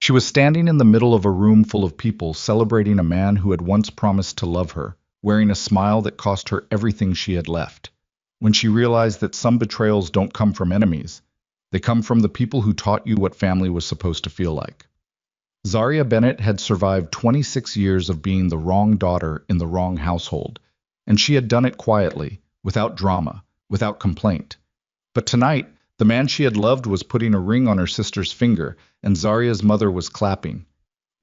She was standing in the middle of a room full of people celebrating a man who had once promised to love her, wearing a smile that cost her everything she had left. When she realized that some betrayals don't come from enemies, they come from the people who taught you what family was supposed to feel like. Zaria Bennett had survived 26 years of being the wrong daughter in the wrong household, and she had done it quietly, without drama, without complaint. But tonight, the man she had loved was putting a ring on her sister's finger, and Zaria's mother was clapping.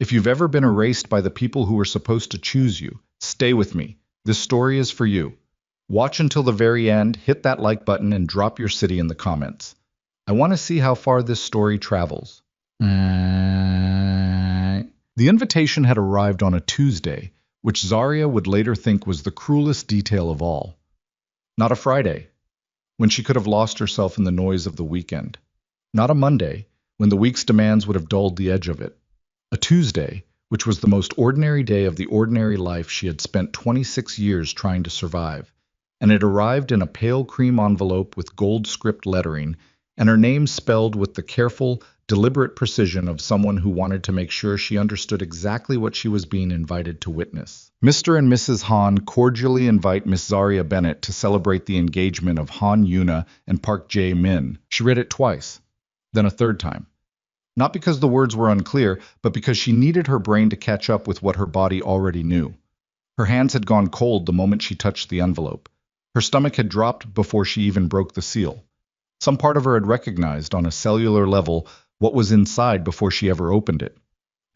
If you've ever been erased by the people who were supposed to choose you, stay with me. This story is for you. Watch until the very end, hit that like button, and drop your city in the comments. I want to see how far this story travels. The invitation had arrived on a Tuesday, which Zaria would later think was the cruelest detail of all. Not a Friday, when she could have lost herself in the noise of the weekend. Not a Monday, when the week's demands would have dulled the edge of it. A Tuesday, which was the most ordinary day of the ordinary life she had spent 26 years trying to survive, and it arrived in a pale cream envelope with gold script lettering, and her name spelled with the careful, deliberate precision of someone who wanted to make sure she understood exactly what she was being invited to witness. Mr. and Mrs. Han cordially invite Miss Zaria Bennett to celebrate the engagement of Han Yuna and Park Jae-min. She read it twice, then a third time. Not because the words were unclear, but because she needed her brain to catch up with what her body already knew. Her hands had gone cold the moment she touched the envelope. Her stomach had dropped before she even broke the seal. Some part of her had recognized, on a cellular level, what was inside before she ever opened it.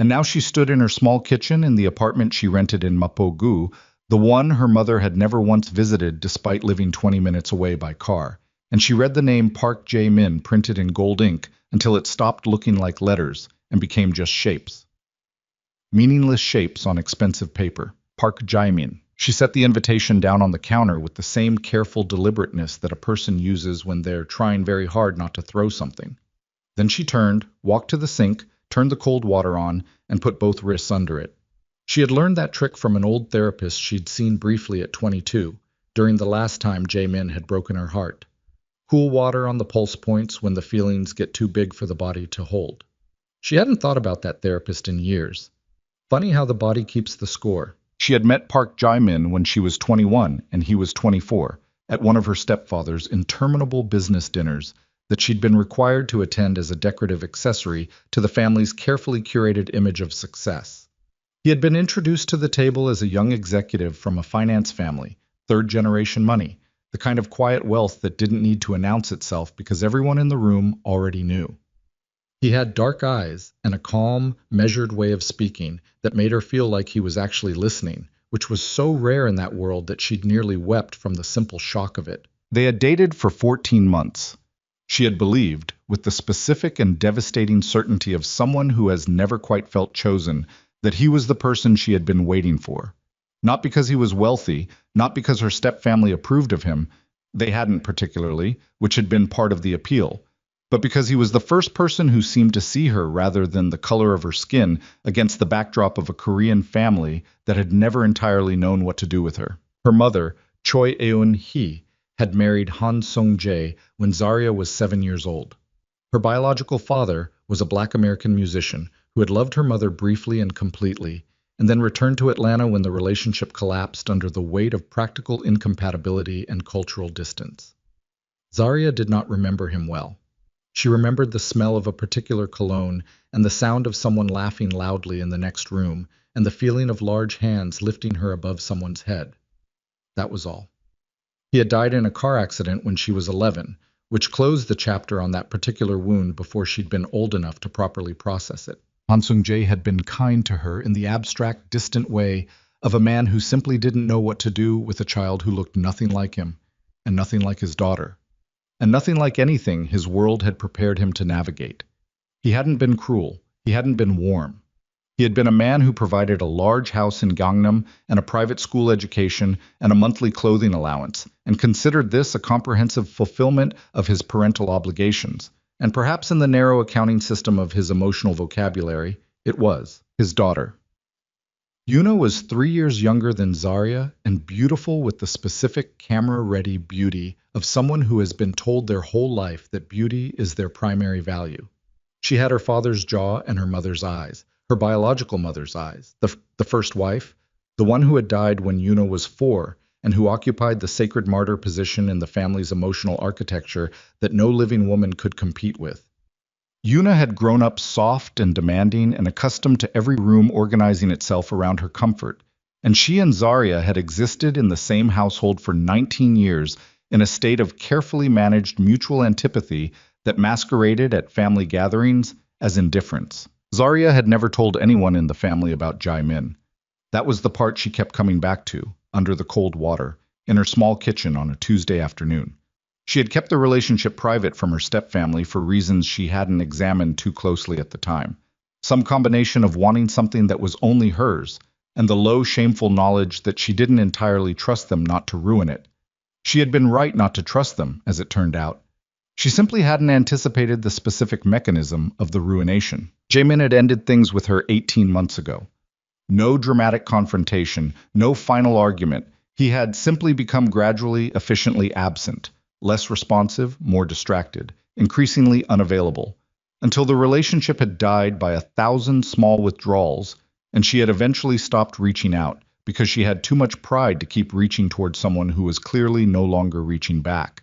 And now she stood in her small kitchen in the apartment she rented in Mapo-gu, the one her mother had never once visited despite living 20 minutes away by car. And she read the name Park Jae-min printed in gold ink until it stopped looking like letters and became just shapes. Meaningless shapes on expensive paper. Park Jae-min. She set the invitation down on the counter with the same careful deliberateness that a person uses when they're trying very hard not to throw something. Then she turned, walked to the sink, turned the cold water on, and put both wrists under it. She had learned that trick from an old therapist she'd seen briefly at 22, during the last time Jae-min had broken her heart. Cool water on the pulse points when the feelings get too big for the body to hold. She hadn't thought about that therapist in years. Funny how the body keeps the score. She had met Park Jae-min when she was 21 and he was 24, at one of her stepfather's interminable business dinners that she'd been required to attend as a decorative accessory to the family's carefully curated image of success. He had been introduced to the table as a young executive from a finance family, third-generation money, the kind of quiet wealth that didn't need to announce itself because everyone in the room already knew. He had dark eyes and a calm, measured way of speaking that made her feel like he was actually listening, which was so rare in that world that she'd nearly wept from the simple shock of it. They had dated for 14 months. She had believed, with the specific and devastating certainty of someone who has never quite felt chosen, that he was the person she had been waiting for. Not because he was wealthy, not because her stepfamily approved of him, they hadn't particularly, which had been part of the appeal, but because he was the first person who seemed to see her rather than the color of her skin against the backdrop of a Korean family that had never entirely known what to do with her. Her mother, Choi Eun-hee, had married Han Sung-jae when Zaria was 7 years old. Her biological father was a Black American musician who had loved her mother briefly and completely, and then returned to Atlanta when the relationship collapsed under the weight of practical incompatibility and cultural distance. Zaria did not remember him well. She remembered the smell of a particular cologne and the sound of someone laughing loudly in the next room and the feeling of large hands lifting her above someone's head. That was all. He had died in a car accident when she was 11, which closed the chapter on that particular wound before she'd been old enough to properly process it. Han Sung-jae had been kind to her in the abstract, distant way of a man who simply didn't know what to do with a child who looked nothing like him, and nothing like his daughter. And nothing like anything his world had prepared him to navigate. He hadn't been cruel. He hadn't been warm. He had been a man who provided a large house in Gangnam and a private school education and a monthly clothing allowance, and considered this a comprehensive fulfillment of his parental obligations. And perhaps in the narrow accounting system of his emotional vocabulary, it was his daughter. Yuna was 3 years younger than Zaria and beautiful with the specific camera-ready beauty of someone who has been told their whole life that beauty is their primary value. She had her father's jaw and her mother's eyes, her biological mother's eyes, the first wife, the one who had died when Yuna was 4 and who occupied the sacred martyr position in the family's emotional architecture that no living woman could compete with. Yuna had grown up soft and demanding and accustomed to every room organizing itself around her comfort, and she and Zarya had existed in the same household for 19 years in a state of carefully managed mutual antipathy that masqueraded at family gatherings as indifference. Zarya had never told anyone in the family about Jai-min. That was the part she kept coming back to, under the cold water, in her small kitchen on a Tuesday afternoon. She had kept the relationship private from her stepfamily for reasons she hadn't examined too closely at the time. Some combination of wanting something that was only hers, and the low, shameful knowledge that she didn't entirely trust them not to ruin it. She had been right not to trust them, as it turned out. She simply hadn't anticipated the specific mechanism of the ruination. Jaemin had ended things with her 18 months ago. No dramatic confrontation, no final argument. He had simply become gradually, efficiently absent, less responsive, more distracted, increasingly unavailable, until the relationship had died by 1,000 small withdrawals, and she had eventually stopped reaching out because she had too much pride to keep reaching towards someone who was clearly no longer reaching back.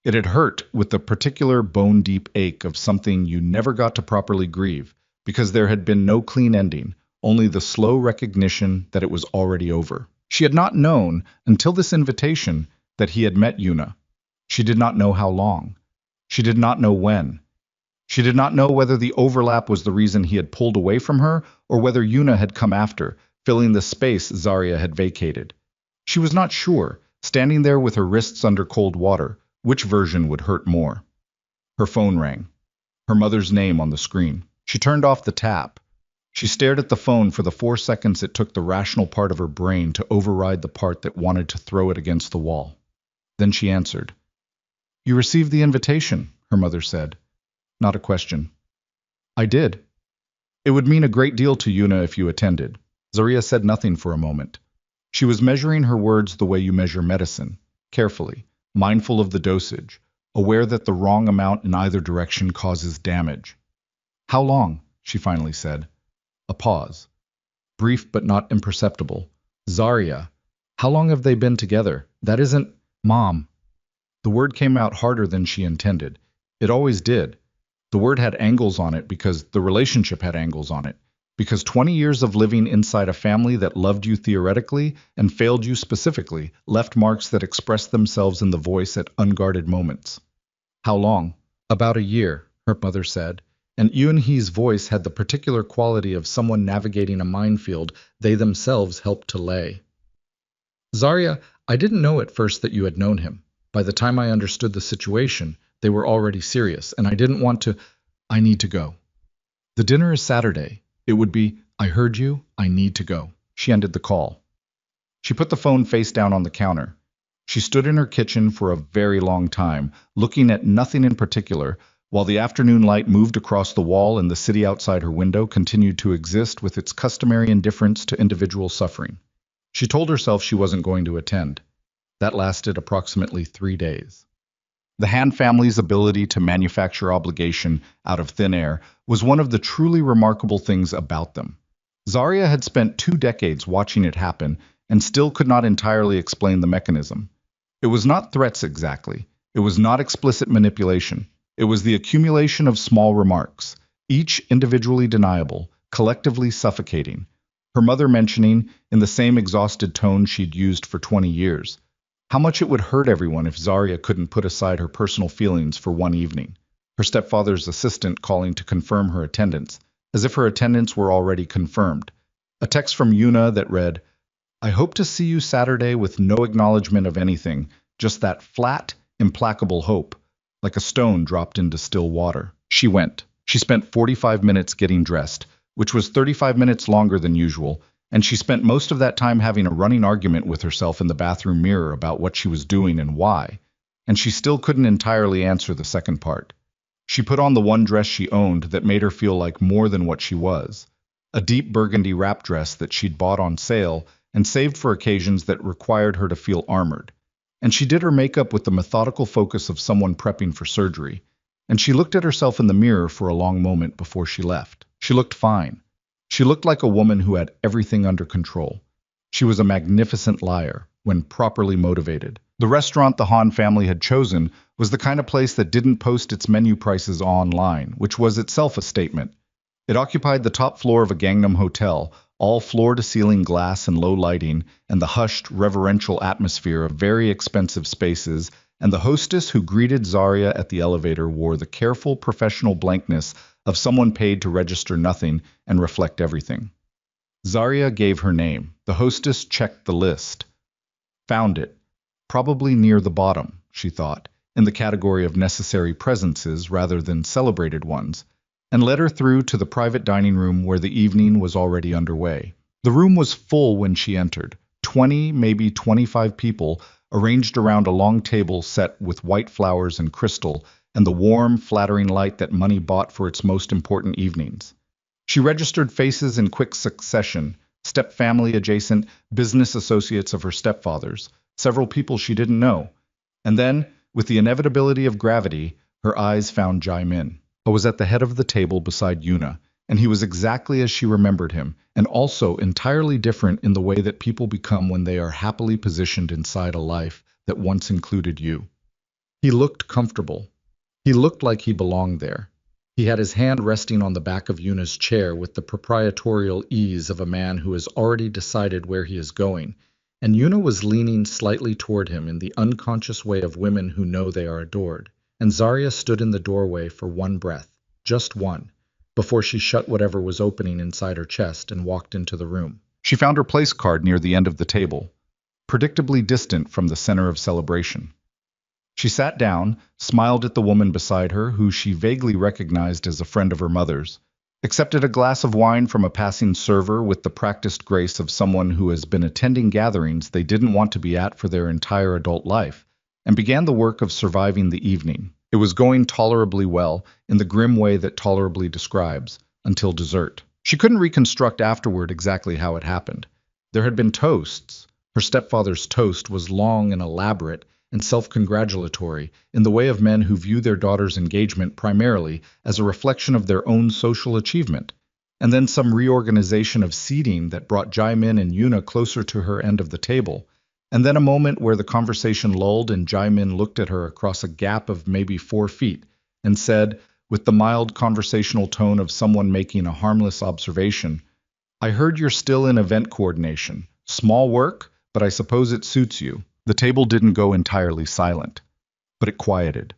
It had hurt with the particular bone-deep ache of something you never got to properly grieve, because there had been no clean ending, only the slow recognition that it was already over. She had not known, until this invitation, that he had met Yuna. She did not know how long. She did not know when. She did not know whether the overlap was the reason he had pulled away from her, or whether Yuna had come after, filling the space Zarya had vacated. She was not sure, standing there with her wrists under cold water, which version would hurt more. Her phone rang. Her mother's name on the screen. She turned off the tap. She stared at the phone for the 4 seconds it took the rational part of her brain to override the part that wanted to throw it against the wall. Then she answered. "You received the invitation," her mother said. Not a question. "I did. It would mean a great deal to Yuna if you attended." Zarya said nothing for a moment. She was measuring her words the way you measure medicine, carefully, mindful of the dosage, aware that the wrong amount in either direction causes damage. "How long?" she finally said. A pause. Brief but not imperceptible. "Zarya, how long have they been together? That isn't—" "Mom." The word came out harder than she intended. It always did. The word had angles on it because the relationship had angles on it. Because 20 years of living inside a family that loved you theoretically and failed you specifically left marks that expressed themselves in the voice at unguarded moments. "How long?" "About a year," her mother said, and Yoon-hee's voice had the particular quality of someone navigating a minefield they themselves helped to lay. "Zarya, I didn't know at first that you had known him. By the time I understood the situation, they were already serious, and I didn't want to— I need to go. The dinner is Saturday. It would be— I heard you, I need to go." She ended the call. She put the phone face down on the counter. She stood in her kitchen for a very long time, looking at nothing in particular, while the afternoon light moved across the wall and the city outside her window continued to exist with its customary indifference to individual suffering. She told herself she wasn't going to attend. That lasted approximately 3 days. The Han family's ability to manufacture obligation out of thin air was one of the truly remarkable things about them. Zarya had spent 2 decades watching it happen and still could not entirely explain the mechanism. It was not threats exactly. It was not explicit manipulation. It was the accumulation of small remarks, each individually deniable, collectively suffocating. Her mother mentioning, in the same exhausted tone she'd used for 20 years, how much it would hurt everyone if Zarya couldn't put aside her personal feelings for one evening. Her stepfather's assistant calling to confirm her attendance, as if her attendance were already confirmed. A text from Yuna that read, "I hope to see you Saturday," with no acknowledgement of anything, just that flat, implacable hope, like a stone dropped into still water. She went. She spent 45 minutes getting dressed, which was 35 minutes longer than usual, and she spent most of that time having a running argument with herself in the bathroom mirror about what she was doing and why, and she still couldn't entirely answer the second part. She put on the one dress she owned that made her feel like more than what she was, a deep burgundy wrap dress that she'd bought on sale and saved for occasions that required her to feel armored. And she did her makeup with the methodical focus of someone prepping for surgery, And she looked at herself in the mirror for a long moment before she left. She looked fine. She looked like a woman who had everything under control. She was a magnificent liar, when properly motivated. The restaurant the Han family had chosen was the kind of place that didn't post its menu prices online, which was itself a statement. It occupied the top floor of a Gangnam hotel, all floor-to-ceiling glass and low lighting, and the hushed, reverential atmosphere of very expensive spaces, and the hostess who greeted Zarya at the elevator wore the careful, professional blankness of someone paid to register nothing and reflect everything. Zarya gave her name. The hostess checked the list. Found it. Probably near the bottom, she thought, in the category of necessary presences rather than celebrated ones, and led her through to the private dining room where the evening was already underway. The room was full when she entered. 20, maybe 25 people arranged around a long table set with white flowers and crystal and the warm, flattering light that money bought for its most important evenings. She registered faces in quick succession, step-family adjacent, business associates of her stepfather's, several people she didn't know. And then, with the inevitability of gravity, her eyes found Jai-min. He was at the head of the table beside Yuna, and he was exactly as she remembered him, and also entirely different in the way that people become when they are happily positioned inside a life that once included you. He looked comfortable. He looked like he belonged there. He had his hand resting on the back of Yuna's chair with the proprietorial ease of a man who has already decided where he is going, and Yuna was leaning slightly toward him in the unconscious way of women who know they are adored. And Zarya stood in the doorway for one breath, just one, before she shut whatever was opening inside her chest and walked into the room. She found her place card near the end of the table, predictably distant from the center of celebration. She sat down, smiled at the woman beside her, who she vaguely recognized as a friend of her mother's, accepted a glass of wine from a passing server with the practiced grace of someone who has been attending gatherings they didn't want to be at for their entire adult life, and began the work of surviving the evening. It was going tolerably well, in the grim way that tolerably describes, until dessert. She couldn't reconstruct afterward exactly how it happened. There had been toasts. Her stepfather's toast was long and elaborate and self-congratulatory, in the way of men who view their daughter's engagement primarily as a reflection of their own social achievement. And then some reorganization of seating that brought Jai-min and Yuna closer to her end of the table. And then a moment where the conversation lulled and Jai-min looked at her across a gap of maybe 4 feet and said, with the mild conversational tone of someone making a harmless observation, "I heard you're still in event coordination. Small work, but I suppose it suits you." The table didn't go entirely silent, but it quieted.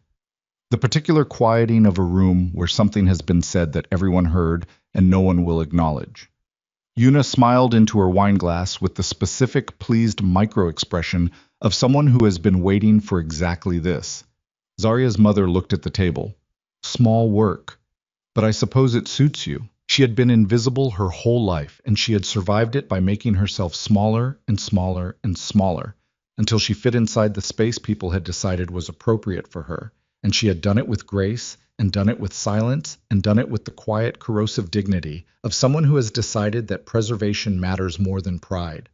The particular quieting of a room where something has been said that everyone heard and no one will acknowledge. Yuna smiled into her wineglass with the specific, pleased micro-expression of someone who has been waiting for exactly this. Zarya's mother looked at the table. Small work, but I suppose it suits you. She had been invisible her whole life, and she had survived it by making herself smaller and smaller and smaller, until she fit inside the space people had decided was appropriate for her, and she had done it with grace, and done it with silence, and done it with the quiet, corrosive dignity of someone who has decided that preservation matters more than pride.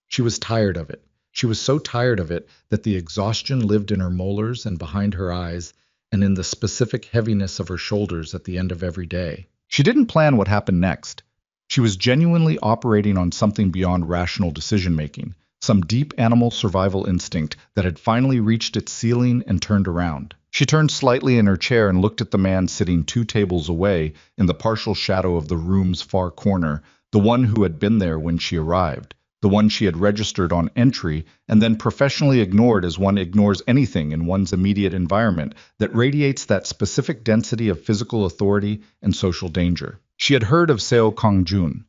She was tired of it. She was so tired of it that the exhaustion lived in her molars and behind her eyes, and in the specific heaviness of her shoulders at the end of every day. She didn't plan what happened next. She was genuinely operating on something beyond rational decision-making, some deep animal survival instinct that had finally reached its ceiling and turned around. She turned slightly in her chair and looked at the man sitting 2 tables away in the partial shadow of the room's far corner, the one who had been there when she arrived, the one she had registered on entry and then professionally ignored as one ignores anything in one's immediate environment that radiates that specific density of physical authority and social danger. She had heard of Seo Kong-jun.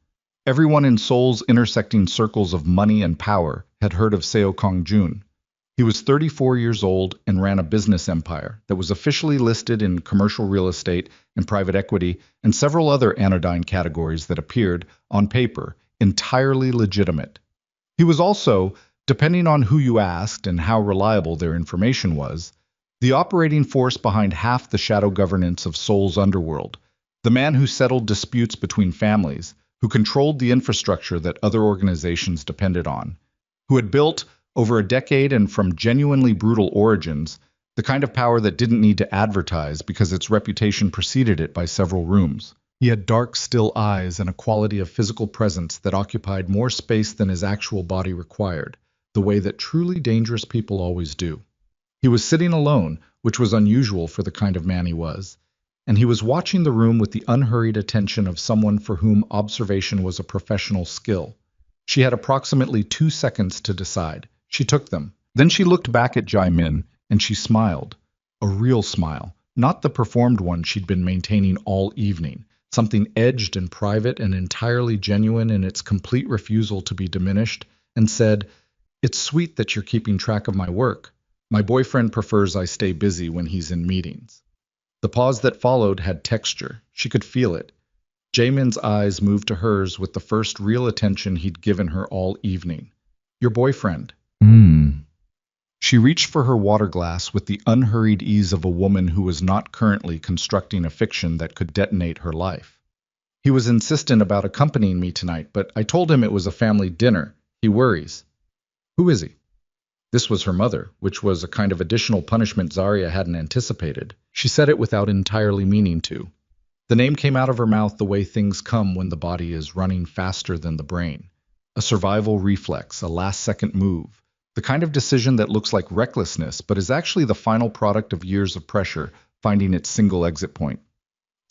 Everyone in Seoul's intersecting circles of money and power had heard of Seo Kong-jun. He was 34 years old and ran a business empire that was officially listed in commercial real estate and private equity and several other anodyne categories that appeared, on paper, entirely legitimate. He was also, depending on who you asked and how reliable their information was, the operating force behind half the shadow governance of Seoul's underworld, the man who settled disputes between families, who controlled the infrastructure that other organizations depended on, who had built, over a decade and from genuinely brutal origins, The kind of power that didn't need to advertise because its reputation preceded it by several rooms. He had dark, still eyes and a quality of physical presence that occupied more space than his actual body required, the way that truly dangerous people always do. He was sitting alone, which was unusual for the kind of man he was, and he was watching the room with the unhurried attention of someone for whom observation was a professional skill. She had approximately 2 seconds to decide. She took them. Then she looked back at Jai-min, and she smiled. A real smile, not the performed one she'd been maintaining all evening, something edged and private and entirely genuine in its complete refusal to be diminished, and said, "It's sweet that you're keeping track of my work. My boyfriend prefers I stay busy when he's in meetings." The pause that followed had texture. She could feel it. Jamin's eyes moved to hers with the first real attention he'd given her all evening. "Your boyfriend." She reached for her water glass with the unhurried ease of a woman who was not currently constructing a fiction that could detonate her life. "He was insistent about accompanying me tonight, but I told him it was a family dinner. He worries." "Who is he?" This was her mother, which was a kind of additional punishment Zarya hadn't anticipated. She said it without entirely meaning to. The name came out of her mouth the way things come when the body is running faster than the brain. A survival reflex, a last-second move. The kind of decision that looks like recklessness, but is actually the final product of years of pressure, finding its single exit point.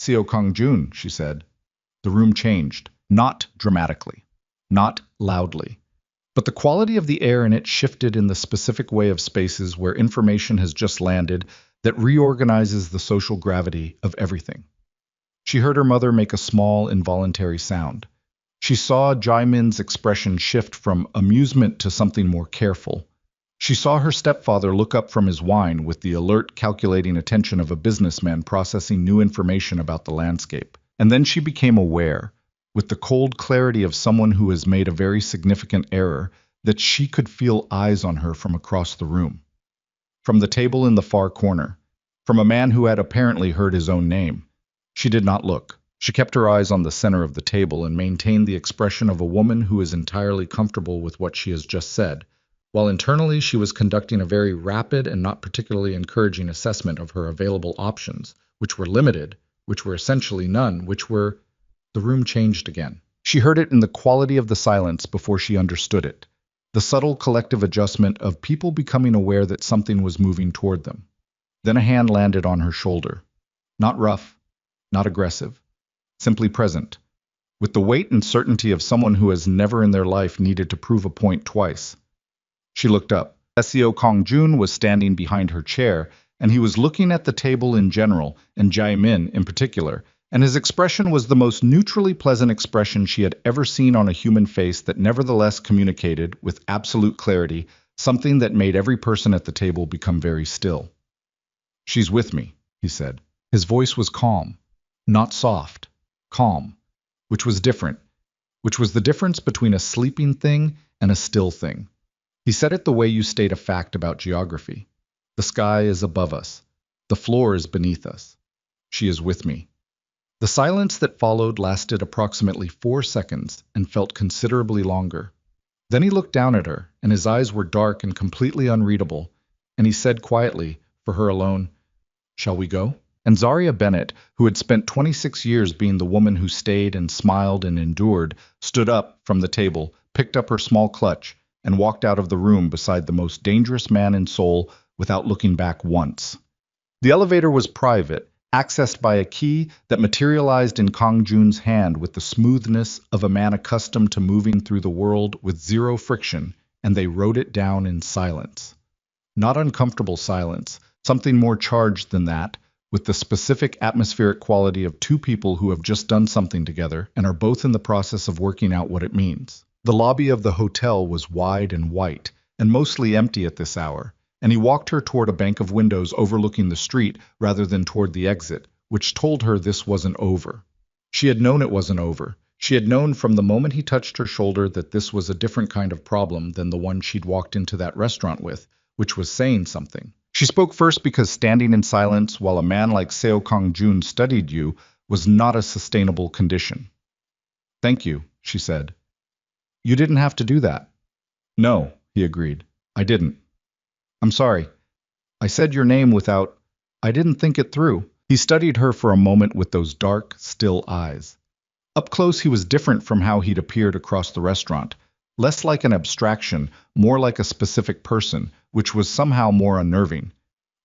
"Seo Kong-jun," she said. The room changed, not dramatically, not loudly. But the quality of the air in it shifted in the specific way of spaces where information has just landed that reorganizes the social gravity of everything. She heard her mother make a small, involuntary sound. She saw Jaimin's expression shift from amusement to something more careful. She saw her stepfather look up from his wine with the alert, calculating attention of a businessman processing new information about the landscape. And then she became aware, with the cold clarity of someone who has made a very significant error, that she could feel eyes on her from across the room. From the table in the far corner. From a man who had apparently heard his own name. She did not look. She kept her eyes on the center of the table and maintained the expression of a woman who is entirely comfortable with what she has just said, while internally she was conducting a very rapid and not particularly encouraging assessment of her available options, which were limited, which were essentially none, which were... The room changed again. She heard it in the quality of the silence before she understood it. The subtle collective adjustment of people becoming aware that something was moving toward them. Then a hand landed on her shoulder. Not rough, not aggressive. Simply present, with the weight and certainty of someone who has never in their life needed to prove a point twice. She looked up. Seo Kong-jun was standing behind her chair, and he was looking at the table in general, and Jai-min in particular, and his expression was the most neutrally pleasant expression she had ever seen on a human face that nevertheless communicated, with absolute clarity, something that made every person at the table become very still. "She's with me," he said. His voice was calm, not soft. Calm, which was different, which was the difference between a sleeping thing and a still thing. He said it the way you state a fact about geography. The sky is above us. The floor is beneath us. She is with me. The silence that followed lasted approximately 4 seconds and felt considerably longer. Then he looked down at her, and his eyes were dark and completely unreadable, and he said quietly, for her alone, "Shall we go?" And Zarya Bennett, who had spent 26 years being the woman who stayed and smiled and endured, stood up from the table, picked up her small clutch, and walked out of the room beside the most dangerous man in Seoul without looking back once. The elevator was private, accessed by a key that materialized in Kong-jun's hand with the smoothness of a man accustomed to moving through the world with zero friction, and they wrote it down in silence. Not uncomfortable silence, something more charged than that, with the specific atmospheric quality of two people who have just done something together and are both in the process of working out what it means. The lobby of the hotel was wide and white, and mostly empty at this hour, and he walked her toward a bank of windows overlooking the street rather than toward the exit, which told her this wasn't over. She had known it wasn't over. She had known from the moment he touched her shoulder that this was a different kind of problem than the one she'd walked into that restaurant with, which was saying something. She spoke first because standing in silence while a man like Seo Kong-jun studied you was not a sustainable condition. "Thank you," she said. "You didn't have to do that." "No," he agreed. "I didn't. I'm sorry. I said your name without... I didn't think it through. He studied her for a moment with those dark, still eyes. Up close he was different from how he'd appeared across the restaurant. Less like an abstraction, more like a specific person, which was somehow more unnerving.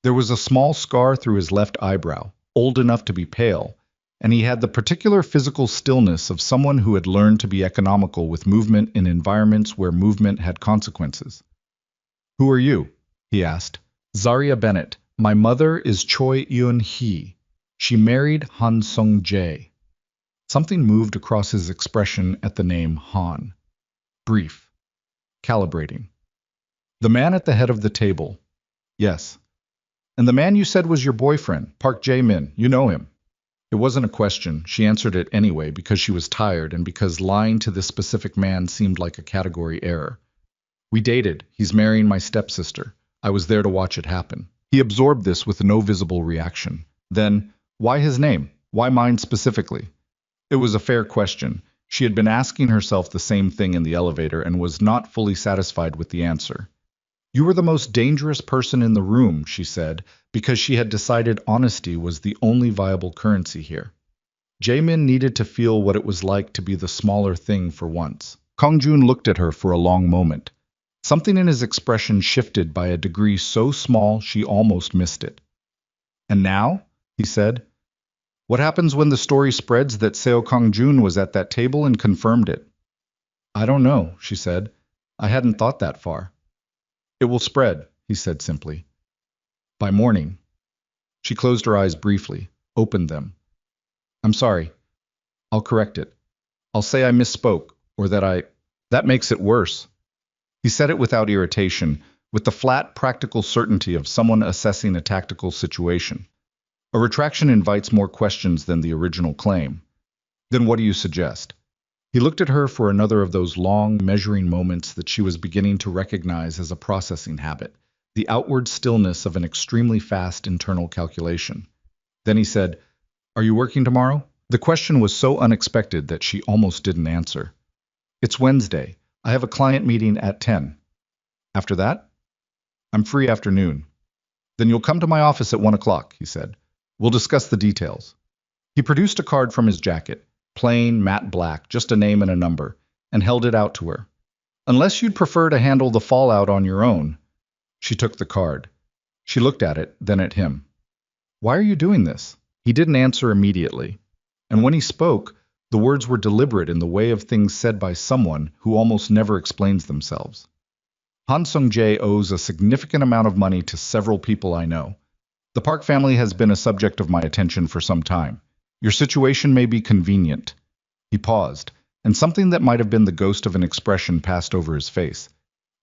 There was a small scar through his left eyebrow, old enough to be pale, and he had the particular physical stillness of someone who had learned to be economical with movement in environments where movement had consequences. "Who are you?" he asked. "Zaria Bennett. My mother is Choi Eun-hee. She married Han Sung-jae." Something moved across his expression at the name Han. Brief. Calibrating. "The man at the head of the table." "Yes." "And the man you said was your boyfriend, Park Jae-min, you know him?" It wasn't a question. She answered it anyway because she was tired and because lying to this specific man seemed like a category error. "We dated. He's marrying my stepsister. I was there to watch it happen." He absorbed this with no visible reaction. Then, why his name? Why mine specifically? It was a fair question. She had been asking herself the same thing in the elevator and was not fully satisfied with the answer. "You were the most dangerous person in the room," she said, because she had decided honesty was the only viable currency here. Jaemin needed to feel what it was like to be the smaller thing for once. Kongjun looked at her for a long moment. Something in his expression shifted by a degree so small she almost missed it. "And now?" he said. "What happens when the story spreads that Seo Kongjun was at that table and confirmed it?" "I don't know," she said. "I hadn't thought that far." "It will spread," he said simply. "By morning." She closed her eyes briefly, opened them. "I'm sorry. I'll correct it. I'll say I misspoke, or that makes it worse." He said it without irritation, with the flat, practical certainty of someone assessing a tactical situation. A retraction invites more questions than the original claim. "Then what do you suggest?" He looked at her for another of those long, measuring moments that she was beginning to recognize as a processing habit, the outward stillness of an extremely fast internal calculation. Then he said, "Are you working tomorrow?" The question was so unexpected that she almost didn't answer. "It's Wednesday. I have a client meeting at 10. After that?" "I'm free afternoon." "Then you'll come to my office at 1 o'clock, he said. "We'll discuss the details." He produced a card from his jacket, plain, matte black, just a name and a number, and held it out to her. "Unless you'd prefer to handle the fallout on your own." She took the card. She looked at it, then at him. "Why are you doing this?" He didn't answer immediately. And when he spoke, the words were deliberate in the way of things said by someone who almost never explains themselves. "Han Sung-jae owes a significant amount of money to several people I know. The Park family has been a subject of my attention for some time. Your situation may be convenient." He paused, and something that might have been the ghost of an expression passed over his face.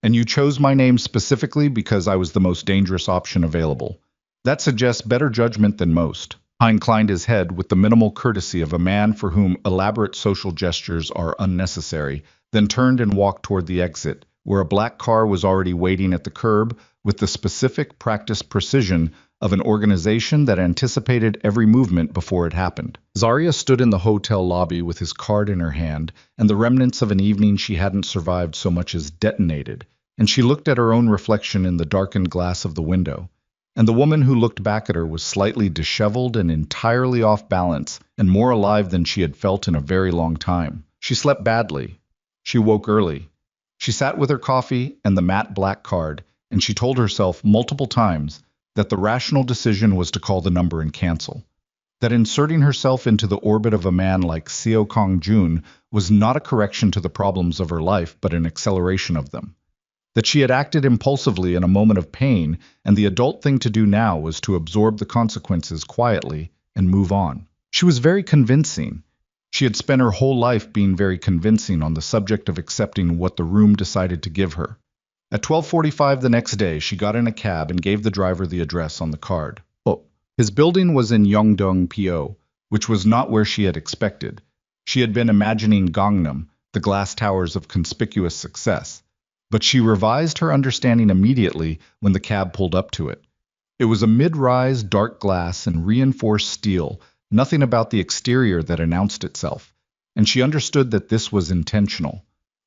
"And you chose my name specifically because I was the most dangerous option available. That suggests better judgment than most." He inclined his head with the minimal courtesy of a man for whom elaborate social gestures are unnecessary, then turned and walked toward the exit, where a black car was already waiting at the curb with the specific, practiced precision of an organization that anticipated every movement before it happened. Zaria stood in the hotel lobby with his card in her hand, and the remnants of an evening she hadn't survived so much as detonated, and she looked at her own reflection in the darkened glass of the window. And the woman who looked back at her was slightly disheveled and entirely off balance, and more alive than she had felt in a very long time. She slept badly. She woke early. She sat with her coffee and the matte black card, and she told herself multiple times that the rational decision was to call the number and cancel. That inserting herself into the orbit of a man like Seo Kong-jun was not a correction to the problems of her life, but an acceleration of them. That she had acted impulsively in a moment of pain, and the adult thing to do now was to absorb the consequences quietly and move on. She was very convincing. She had spent her whole life being very convincing on the subject of accepting what the room decided to give her. At 12:45 the next day, she got in a cab and gave the driver the address on the card. Oh, his building was in Yeongdong-PO, which was not where she had expected. She had been imagining Gangnam, the glass towers of conspicuous success. But she revised her understanding immediately when the cab pulled up to it. It was a mid-rise, dark glass and reinforced steel, nothing about the exterior that announced itself, and she understood that this was intentional.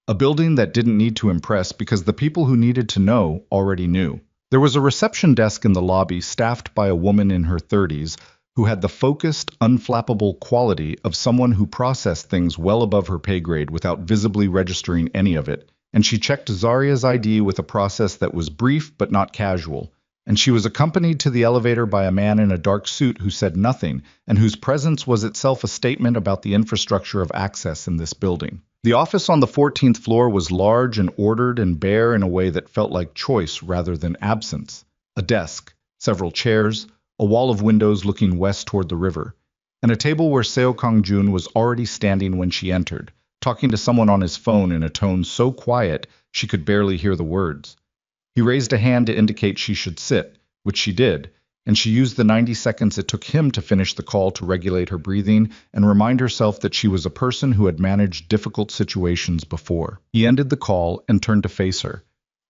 A building that didn't need to impress because the people who needed to know already knew. There was a reception desk in the lobby staffed by a woman in her 30s who had the focused, unflappable quality of someone who processed things well above her pay grade without visibly registering any of it, and she checked Zaria's ID with a process that was brief but not casual, and she was accompanied to the elevator by a man in a dark suit who said nothing, and whose presence was itself a statement about the infrastructure of access in this building. The office on the 14th floor was large and ordered and bare in a way that felt like choice rather than absence. A desk, several chairs, a wall of windows looking west toward the river, and a table where Seo Kang-jun was already standing when she entered, talking to someone on his phone in a tone so quiet she could barely hear the words. He raised a hand to indicate she should sit, which she did, and she used the 90 seconds it took him to finish the call to regulate her breathing and remind herself that she was a person who had managed difficult situations before. He ended the call and turned to face her,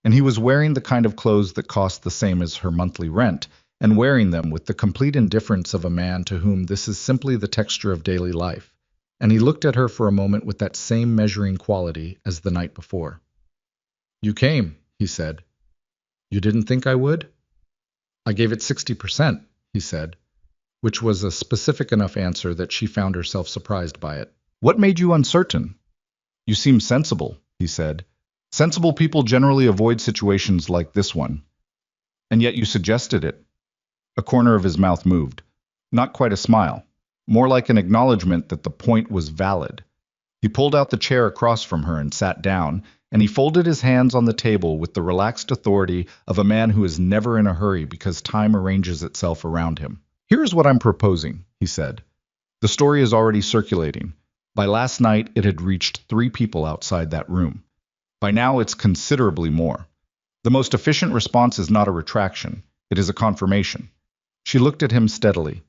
and he was wearing the kind of clothes that cost the same as her monthly rent, and wearing them with the complete indifference of a man to whom this is simply the texture of daily life. And he looked at her for a moment with that same measuring quality as the night before. "You came," he said. "You didn't think I would?" "I gave it 60%, he said, which was a specific enough answer that she found herself surprised by it. "What made you uncertain?" "You seem sensible," he said. "Sensible people generally avoid situations like this one. And yet you suggested it." A corner of his mouth moved. Not quite a smile. More like an acknowledgement that the point was valid. He pulled out the chair across from her and sat down, and he folded his hands on the table with the relaxed authority of a man who is never in a hurry because time arranges itself around him. "Here is what I'm proposing," he said. "The story is already circulating. By last night, it had reached 3 people outside that room. By now, it's considerably more. The most efficient response is not a retraction. It is a confirmation." She looked at him steadily.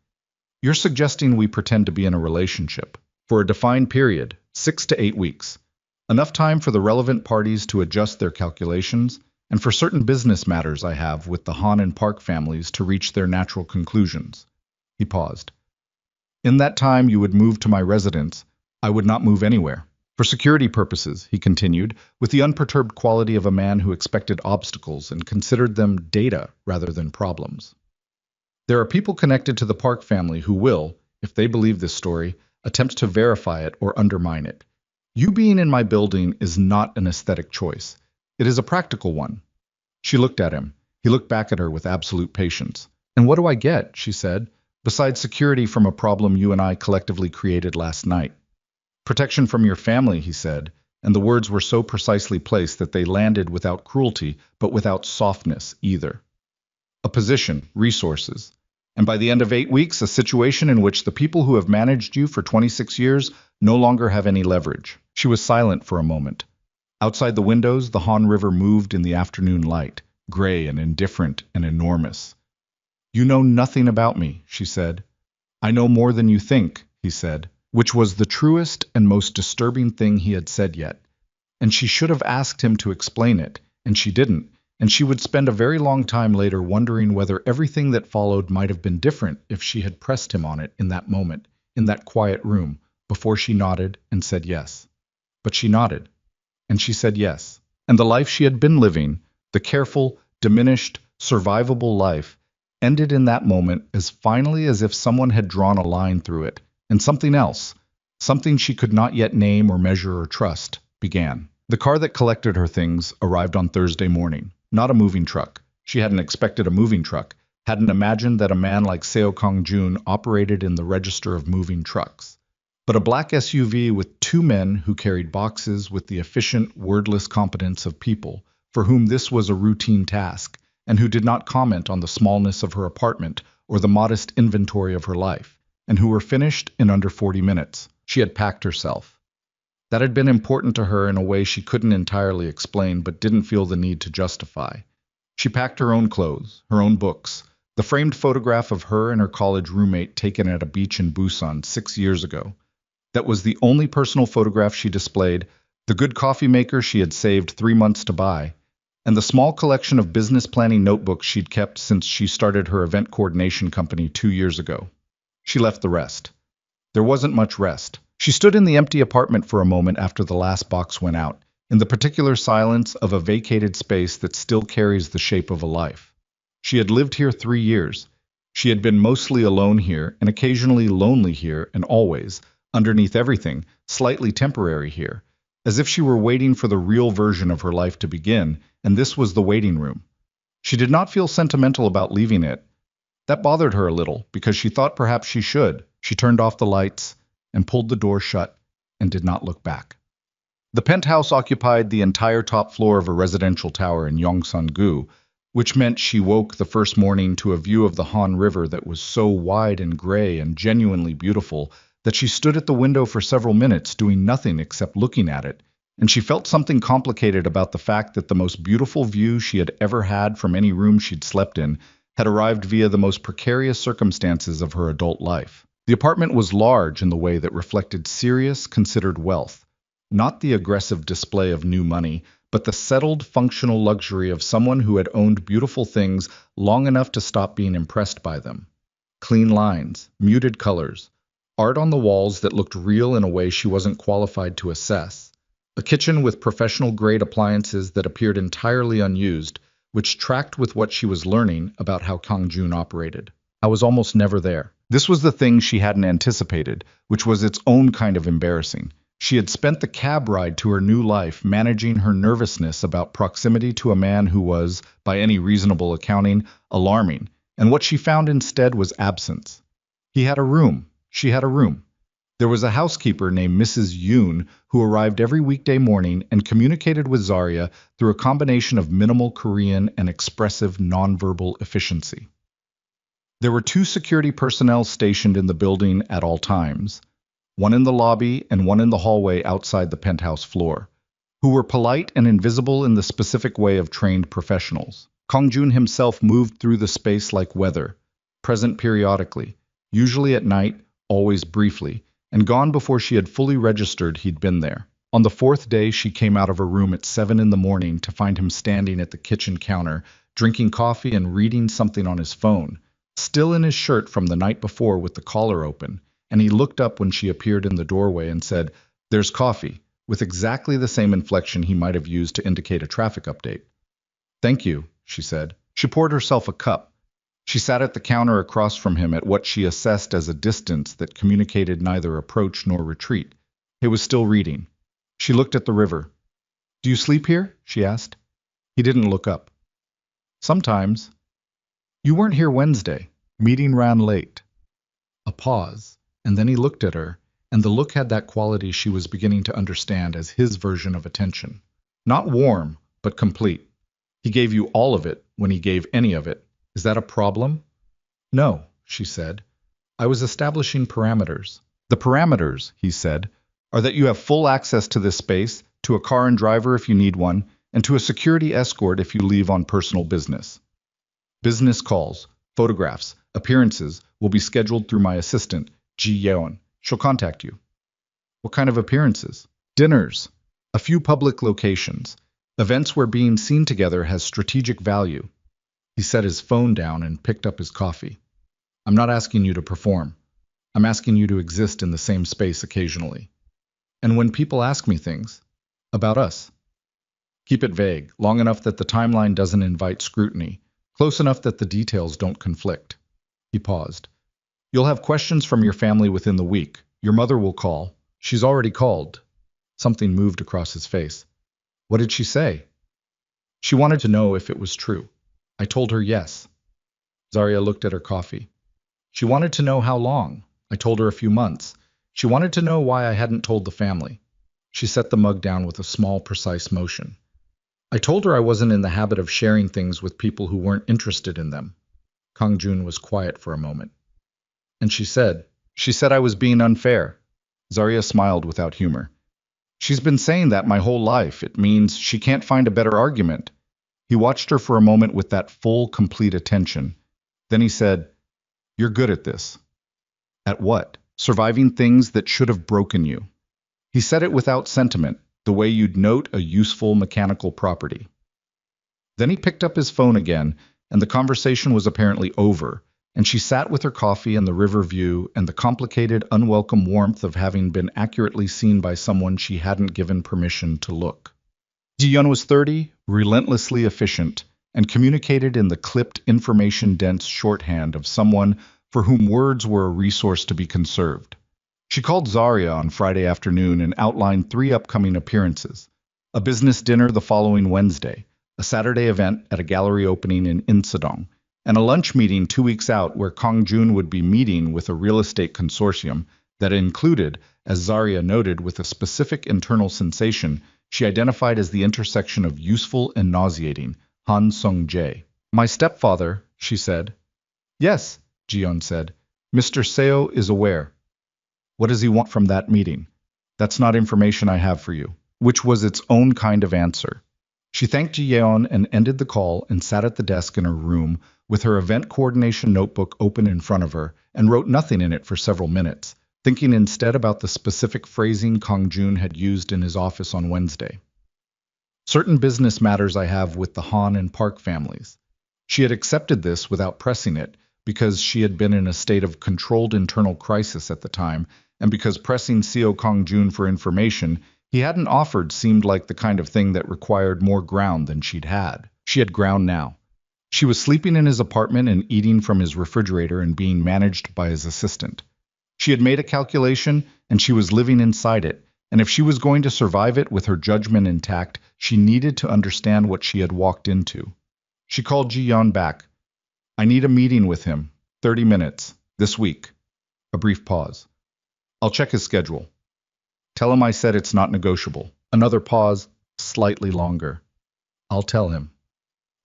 "You're suggesting we pretend to be in a relationship. For a defined period, 6 to 8 weeks. Enough time for the relevant parties to adjust their calculations, and for certain business matters I have with the Han and Park families to reach their natural conclusions." He paused. "In that time you would move to my residence. I would not move anywhere. For security purposes," he continued, with the unperturbed quality of a man who expected obstacles and considered them data rather than problems. "There are people connected to the Park family who will, if they believe this story, attempt to verify it or undermine it. You being in my building is not an aesthetic choice. It is a practical one." She looked at him. He looked back at her with absolute patience. "And what do I get," she said, "besides security from a problem you and I collectively created last night?" "Protection from your family," he said, and the words were so precisely placed that they landed without cruelty, but without softness either. "A position, resources. And by the end of 8 weeks, a situation in which the people who have managed you for 26 years no longer have any leverage." She was silent for a moment. Outside the windows, the Han River moved in the afternoon light, gray and indifferent and enormous. "You know nothing about me," she said. "I know more than you think," he said, which was the truest and most disturbing thing he had said yet. And she should have asked him to explain it, and she didn't. And she would spend a very long time later wondering whether everything that followed might have been different if she had pressed him on it in that moment, in that quiet room, before she nodded and said yes. But she nodded, and she said yes. And the life she had been living, the careful, diminished, survivable life, ended in that moment as finally as if someone had drawn a line through it, and something else, something she could not yet name or measure or trust, began. The car that collected her things arrived on Thursday morning. Not a moving truck. She hadn't expected a moving truck, hadn't imagined that a man like Seo Kang-jun operated in the register of moving trucks. But a black SUV with 2 men who carried boxes with the efficient, wordless competence of people, for whom this was a routine task, and who did not comment on the smallness of her apartment or the modest inventory of her life, and who were finished in under 40 minutes. She had packed herself. That had been important to her in a way she couldn't entirely explain but didn't feel the need to justify. She packed her own clothes, her own books, the framed photograph of her and her college roommate taken at a beach in Busan 6 years ago. That was the only personal photograph she displayed, the good coffee maker she had saved 3 months to buy, and the small collection of business planning notebooks she'd kept since she started her event coordination company 2 years ago. She left the rest. There wasn't much rest. She stood in the empty apartment for a moment after the last box went out, in the particular silence of a vacated space that still carries the shape of a life. She had lived here 3 years. She had been mostly alone here and occasionally lonely here and always, underneath everything, slightly temporary here, as if she were waiting for the real version of her life to begin, and this was the waiting room. She did not feel sentimental about leaving it. That bothered her a little, because she thought perhaps she should. She turned off the lights and pulled the door shut and did not look back. The penthouse occupied the entire top floor of a residential tower in Yongsan-gu, which meant she woke the first morning to a view of the Han River that was so wide and gray and genuinely beautiful that she stood at the window for several minutes doing nothing except looking at it, and she felt something complicated about the fact that the most beautiful view she had ever had from any room she'd slept in had arrived via the most precarious circumstances of her adult life. The apartment was large in the way that reflected serious, considered wealth, not the aggressive display of new money, but the settled, functional luxury of someone who had owned beautiful things long enough to stop being impressed by them. Clean lines, muted colors, art on the walls that looked real in a way she wasn't qualified to assess, a kitchen with professional-grade appliances that appeared entirely unused, which tracked with what she was learning about how Kangjun operated. I was almost never there. This was the thing she hadn't anticipated, which was its own kind of embarrassing. She had spent the cab ride to her new life managing her nervousness about proximity to a man who was, by any reasonable accounting, alarming, and what she found instead was absence. He had a room. She had a room. There was a housekeeper named Mrs. Yoon who arrived every weekday morning and communicated with Zarya through a combination of minimal Korean and expressive nonverbal efficiency. There were 2 security personnel stationed in the building at all times, one in the lobby and one in the hallway outside the penthouse floor, who were polite and invisible in the specific way of trained professionals. Kangjun himself moved through the space like weather, present periodically, usually at night, always briefly, and gone before she had fully registered he'd been there. On the 4th day, she came out of her room at 7 in the morning to find him standing at the kitchen counter, drinking coffee and reading something on his phone, still in his shirt from the night before with the collar open, and he looked up when she appeared in the doorway and said, "There's coffee," with exactly the same inflection he might have used to indicate a traffic update. "Thank you," she said. She poured herself a cup. She sat at the counter across from him at what she assessed as a distance that communicated neither approach nor retreat. He was still reading. She looked at the river. "Do you sleep here?" she asked. He didn't look up. "Sometimes." "You weren't here Wednesday. Meeting ran late." A pause, and then he looked at her, and the look had that quality she was beginning to understand as his version of attention. Not warm, but complete. He gave you all of it when he gave any of it. Is that a problem? "No," she said. "I was establishing parameters." "The parameters," he said, "are that you have full access to this space, to a car and driver if you need one, and to a security escort if you leave on personal business. Business calls, photographs, appearances will be scheduled through my assistant, Ji Yeon. She'll contact you." "What kind of appearances?" "Dinners. A few public locations. Events where being seen together has strategic value." He set his phone down and picked up his coffee. "I'm not asking you to perform. I'm asking you to exist in the same space occasionally. And when people ask me things, about us, keep it vague, long enough that the timeline doesn't invite scrutiny, close enough that the details don't conflict." He paused. "You'll have questions from your family within the week. Your mother will call. She's already called." Something moved across his face. "What did she say?" "She wanted to know if it was true. I told her yes." Zarya looked at her coffee. "She wanted to know how long. I told her a few months. She wanted to know why I hadn't told the family." She set the mug down with a small, precise motion. "I told her I wasn't in the habit of sharing things with people who weren't interested in them." Kangjun was quiet for a moment. "And she said I was being unfair." Zarya smiled without humor. "She's been saying that my whole life. It means she can't find a better argument." He watched her for a moment with that full, complete attention. Then he said, "You're good at this." "At what?" "Surviving things that should have broken you." He said it without sentiment, the way you'd note a useful mechanical property. Then he picked up his phone again, and the conversation was apparently over, and she sat with her coffee and the river view and the complicated, unwelcome warmth of having been accurately seen by someone she hadn't given permission to look. Ji-yeon was 30, relentlessly efficient, and communicated in the clipped, information-dense shorthand of someone for whom words were a resource to be conserved. She called Zarya on Friday afternoon and outlined 3 upcoming appearances: a business dinner the following Wednesday, a Saturday event at a gallery opening in Insadong, and a lunch meeting 2 weeks out where Kong Jun would be meeting with a real estate consortium that included, as Zarya noted with a specific internal sensation she identified as the intersection of useful and nauseating, Han Sung-jae. "My stepfather," she said. "Yes," Ji-yeon said. "Mr. Seo is aware." "What does he want from that meeting?" "That's not information I have for you," which was its own kind of answer. She thanked Ji-yeon and ended the call and sat at the desk in her room with her event coordination notebook open in front of her and wrote nothing in it for several minutes, thinking instead about the specific phrasing Kong Jun had used in his office on Wednesday. "Certain business matters I have with the Han and Park families." She had accepted this without pressing it because she had been in a state of controlled internal crisis at the time, and because pressing Seo Kong Jun for information he hadn't offered seemed like the kind of thing that required more ground than she'd had. She had ground now. She was sleeping in his apartment and eating from his refrigerator and being managed by his assistant. She had made a calculation, and she was living inside it, and if she was going to survive it with her judgment intact, she needed to understand what she had walked into. She called Ji-yeon back. "I need a meeting with him. 30 minutes. This week." A brief pause. "I'll check his schedule." "Tell him I said it's not negotiable." Another pause, slightly longer. "I'll tell him."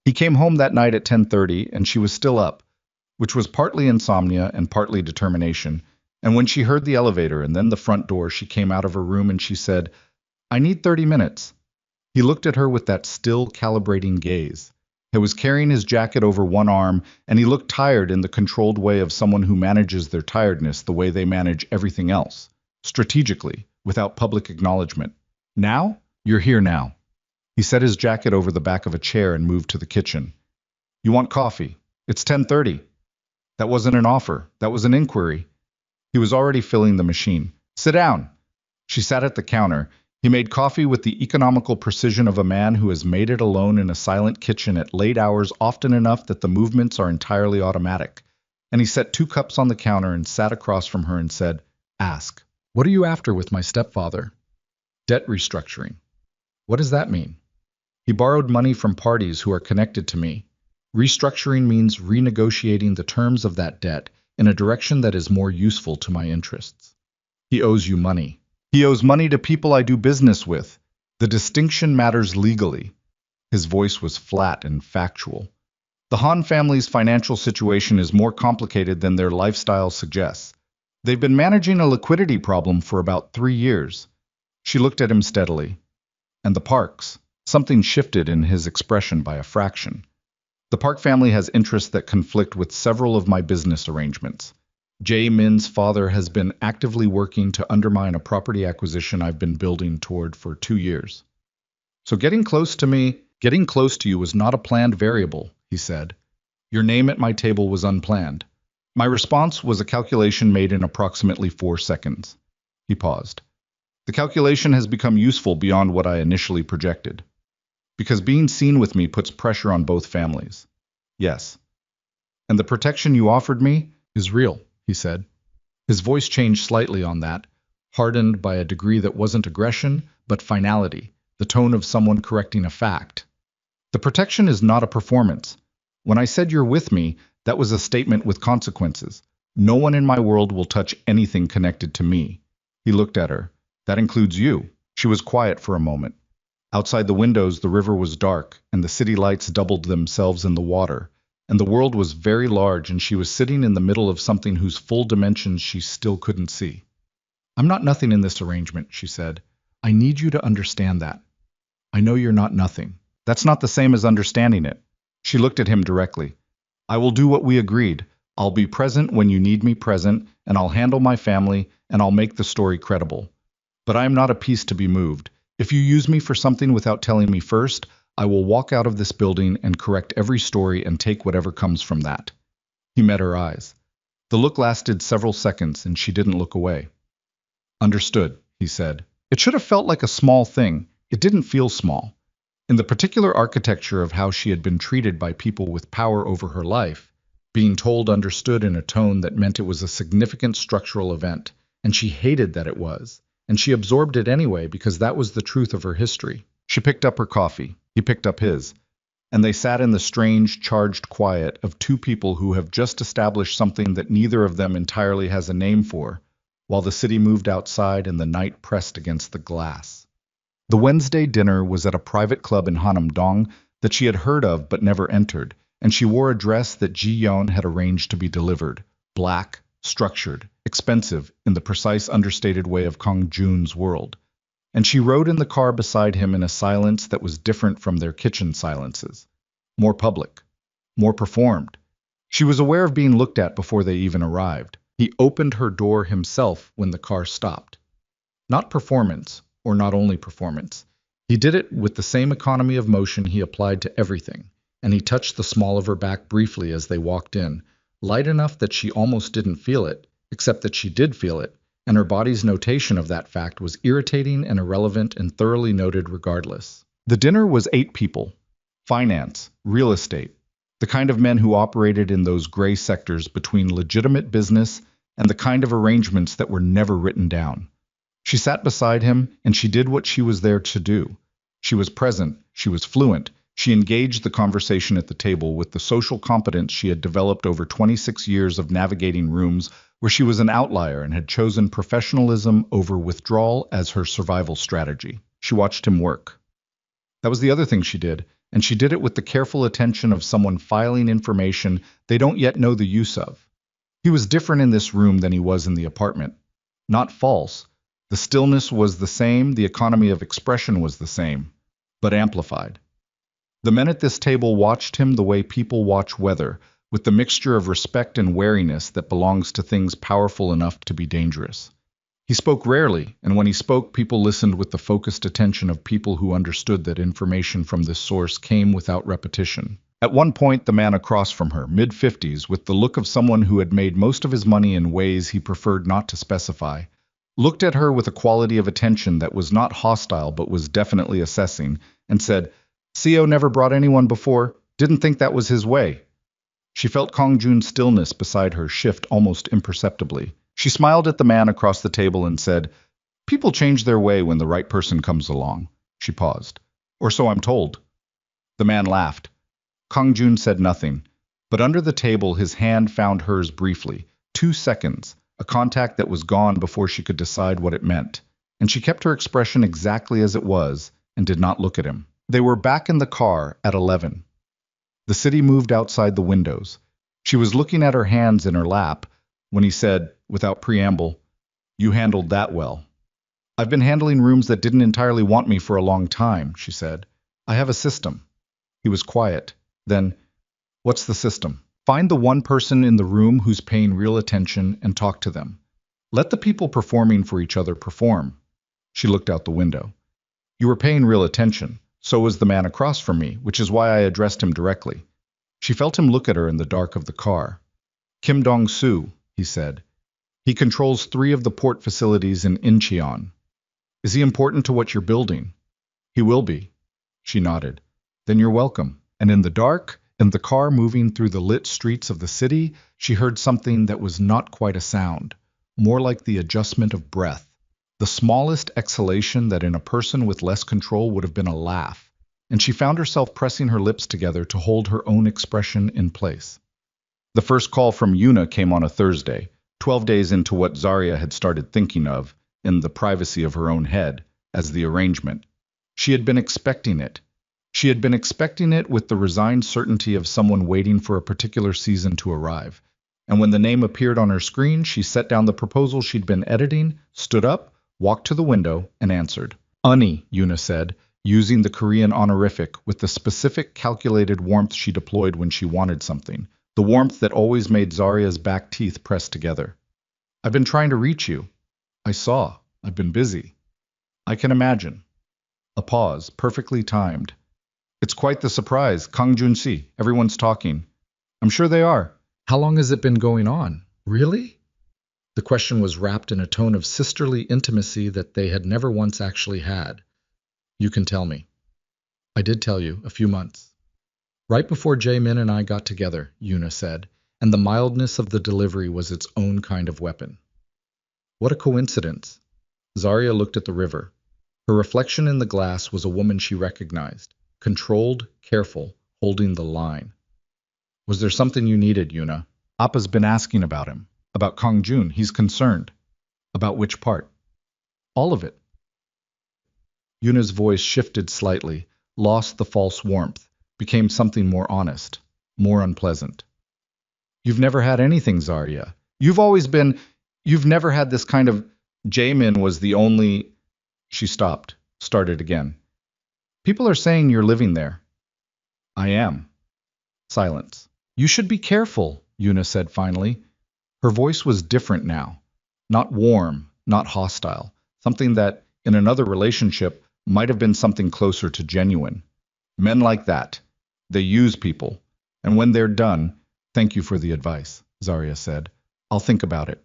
He came home that night at 10:30, and she was still up, which was partly insomnia and partly determination, and when she heard the elevator and then the front door, she came out of her room and she said, "I need 30 minutes. He looked at her with that still, calibrating gaze. He was carrying his jacket over one arm, and he looked tired in the controlled way of someone who manages their tiredness the way they manage everything else, strategically, without public acknowledgement. "Now? You're here now." He set his jacket over the back of a chair and moved to the kitchen. "You want coffee? It's 10:30. That wasn't an offer. That was an inquiry." He was already filling the machine. "Sit down." She sat at the counter. He made coffee with the economical precision of a man who has made it alone in a silent kitchen at late hours often enough that the movements are entirely automatic. And he set 2 cups on the counter and sat across from her and said, "Ask. What are you after with my stepfather?" "Debt restructuring." "What does that mean?" "He borrowed money from parties who are connected to me. Restructuring means renegotiating the terms of that debt in a direction that is more useful to my interests. He owes you money. He owes money to people I do business with. The distinction matters legally." His voice was flat and factual. "The Han family's financial situation is more complicated than their lifestyle suggests. They've been managing a liquidity problem for about 3 years. She looked at him steadily. "And the Parks?" Something shifted in his expression by a fraction. "The Park family has interests that conflict with several of my business arrangements. Jae-min's father has been actively working to undermine a property acquisition I've been building toward for 2 years. So getting close to you was not a planned variable," he said. "Your name at my table was unplanned." My response was a calculation made in approximately 4 seconds. He paused. "The calculation has become useful beyond what I initially projected. Because being seen with me puts pressure on both families." "Yes." "And the protection you offered me is real," he said. His voice changed slightly on that, hardened by a degree that wasn't aggression, but finality, the tone of someone correcting a fact. "The protection is not a performance. When I said you're with me, that was a statement with consequences. No one in my world will touch anything connected to me." He looked at her. "That includes you." She was quiet for a moment. Outside the windows, the river was dark, and the city lights doubled themselves in the water, and the world was very large, and she was sitting in the middle of something whose full dimensions she still couldn't see. "I'm not nothing in this arrangement," she said. "I need you to understand that." "I know you're not nothing." "That's not the same as understanding it." She looked at him directly. "I will do what we agreed. I'll be present when you need me present, and I'll handle my family, and I'll make the story credible. But I am not a piece to be moved. If you use me for something without telling me first, I will walk out of this building and correct every story and take whatever comes from that." He met her eyes. The look lasted several seconds, and she didn't look away. "Understood," he said. It should have felt like a small thing. It didn't feel small. In the particular architecture of how she had been treated by people with power over her life, being told understood in a tone that meant it was a significant structural event, and she hated that it was, and she absorbed it anyway because that was the truth of her history. She picked up her coffee. He picked up his. And they sat in the strange, charged quiet of two people who have just established something that neither of them entirely has a name for, while the city moved outside and the night pressed against the glass. The Wednesday dinner was at a private club in Hanamdong that she had heard of but never entered, and she wore a dress that Ji Yeon had arranged to be delivered, black, structured, expensive in the precise understated way of Kang Jun's world. And she rode in the car beside him in a silence that was different from their kitchen silences. More public. More performed. She was aware of being looked at before they even arrived. He opened her door himself when the car stopped. Not performance, or not only performance. He did it with the same economy of motion he applied to everything, and he touched the small of her back briefly as they walked in, light enough that she almost didn't feel it, except that she did feel it, and her body's notation of that fact was irritating and irrelevant and thoroughly noted regardless. The dinner was 8 people. Finance, real estate, the kind of men who operated in those gray sectors between legitimate business and the kind of arrangements that were never written down. She sat beside him, and she did what she was there to do. She was present, she was fluent, she engaged the conversation at the table with the social competence she had developed over 26 years of navigating rooms where she was an outlier and had chosen professionalism over withdrawal as her survival strategy. She watched him work. That was the other thing she did, and she did it with the careful attention of someone filing information they don't yet know the use of. He was different in this room than he was in the apartment. Not false. The stillness was the same, the economy of expression was the same, but amplified. The men at this table watched him the way people watch weather, with the mixture of respect and wariness that belongs to things powerful enough to be dangerous. He spoke rarely, and when he spoke, people listened with the focused attention of people who understood that information from this source came without repetition. At one point, the man across from her, mid-50s, with the look of someone who had made most of his money in ways he preferred not to specify, looked at her with a quality of attention that was not hostile but was definitely assessing, and said, "CO never brought anyone before, didn't think that was his way." She felt Kang Jun's stillness beside her shift almost imperceptibly. She smiled at the man across the table and said, "People change their way when the right person comes along." She paused. "Or so I'm told." The man laughed. Kang Jun said nothing, but under the table his hand found hers briefly, 2 seconds, a contact that was gone before she could decide what it meant, and she kept her expression exactly as it was and did not look at him. They were back in the car at 11. The city moved outside the windows. She was looking at her hands in her lap when he said, without preamble, "You handled that well." "I've been handling rooms that didn't entirely want me for a long time," she said. "I have a system." He was quiet. Then, "What's the system?" "Find the one person in the room who's paying real attention and talk to them. Let the people performing for each other perform." She looked out the window. "You were paying real attention. So was the man across from me, which is why I addressed him directly." She felt him look at her in the dark of the car. "Kim Dong-soo," he said. "He controls 3 of the port facilities in Incheon. Is he important to what you're building?" "He will be." She nodded. "Then you're welcome." And in the dark, in the car moving through the lit streets of the city, she heard something that was not quite a sound, more like the adjustment of breath. The smallest exhalation that in a person with less control would have been a laugh, and she found herself pressing her lips together to hold her own expression in place. The first call from Yuna came on a Thursday, 12 days into what Zarya had started thinking of, in the privacy of her own head, as the arrangement. She had been expecting it. She had been expecting it with the resigned certainty of someone waiting for a particular season to arrive. And when the name appeared on her screen, she set down the proposal she'd been editing, stood up, walked to the window, and answered. "Unni," Yuna said, using the Korean honorific with the specific calculated warmth she deployed when she wanted something, the warmth that always made Zarya's back teeth press together. "I've been trying to reach you." "I saw. I've been busy." "I can imagine." A pause, perfectly timed. "It's quite the surprise. Kang Jun-si, everyone's talking." "I'm sure they are." "How long has it been going on? Really?" The question was wrapped in a tone of sisterly intimacy that they had never once actually had. "You can tell me." I did tell you, a few months. Right before Jae-min and I got together, Yuna said, and the mildness of the delivery was its own kind of weapon. What a coincidence. Zarya looked at the river. Her reflection in the glass was a woman she recognized, controlled, careful, holding the line. Was there something you needed, Yuna? Appa's been asking about him. About Kong Jun. He's concerned. About which part? All of it. Yuna's voice shifted slightly, lost the false warmth, became something more honest, more unpleasant. You've never had anything, Zarya. You've never had this kind of... Jaemin was the only... She stopped, started again. People are saying you're living there. I am. Silence. You should be careful, Yuna said finally. Her voice was different now. Not warm, not hostile. Something that, in another relationship, might have been something closer to genuine. Men like that. They use people. And when they're done, thank you for the advice, Zarya said. I'll think about it.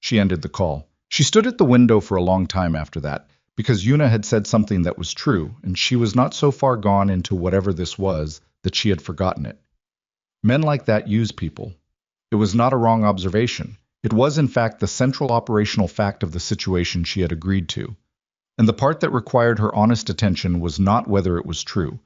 She ended the call. She stood at the window for a long time after that, because Yuna had said something that was true, and she was not so far gone into whatever this was that she had forgotten it. Men like that use people. It was not a wrong observation. It was, in fact, the central operational fact of the situation she had agreed to. And the part that required her honest attention was not whether it was true.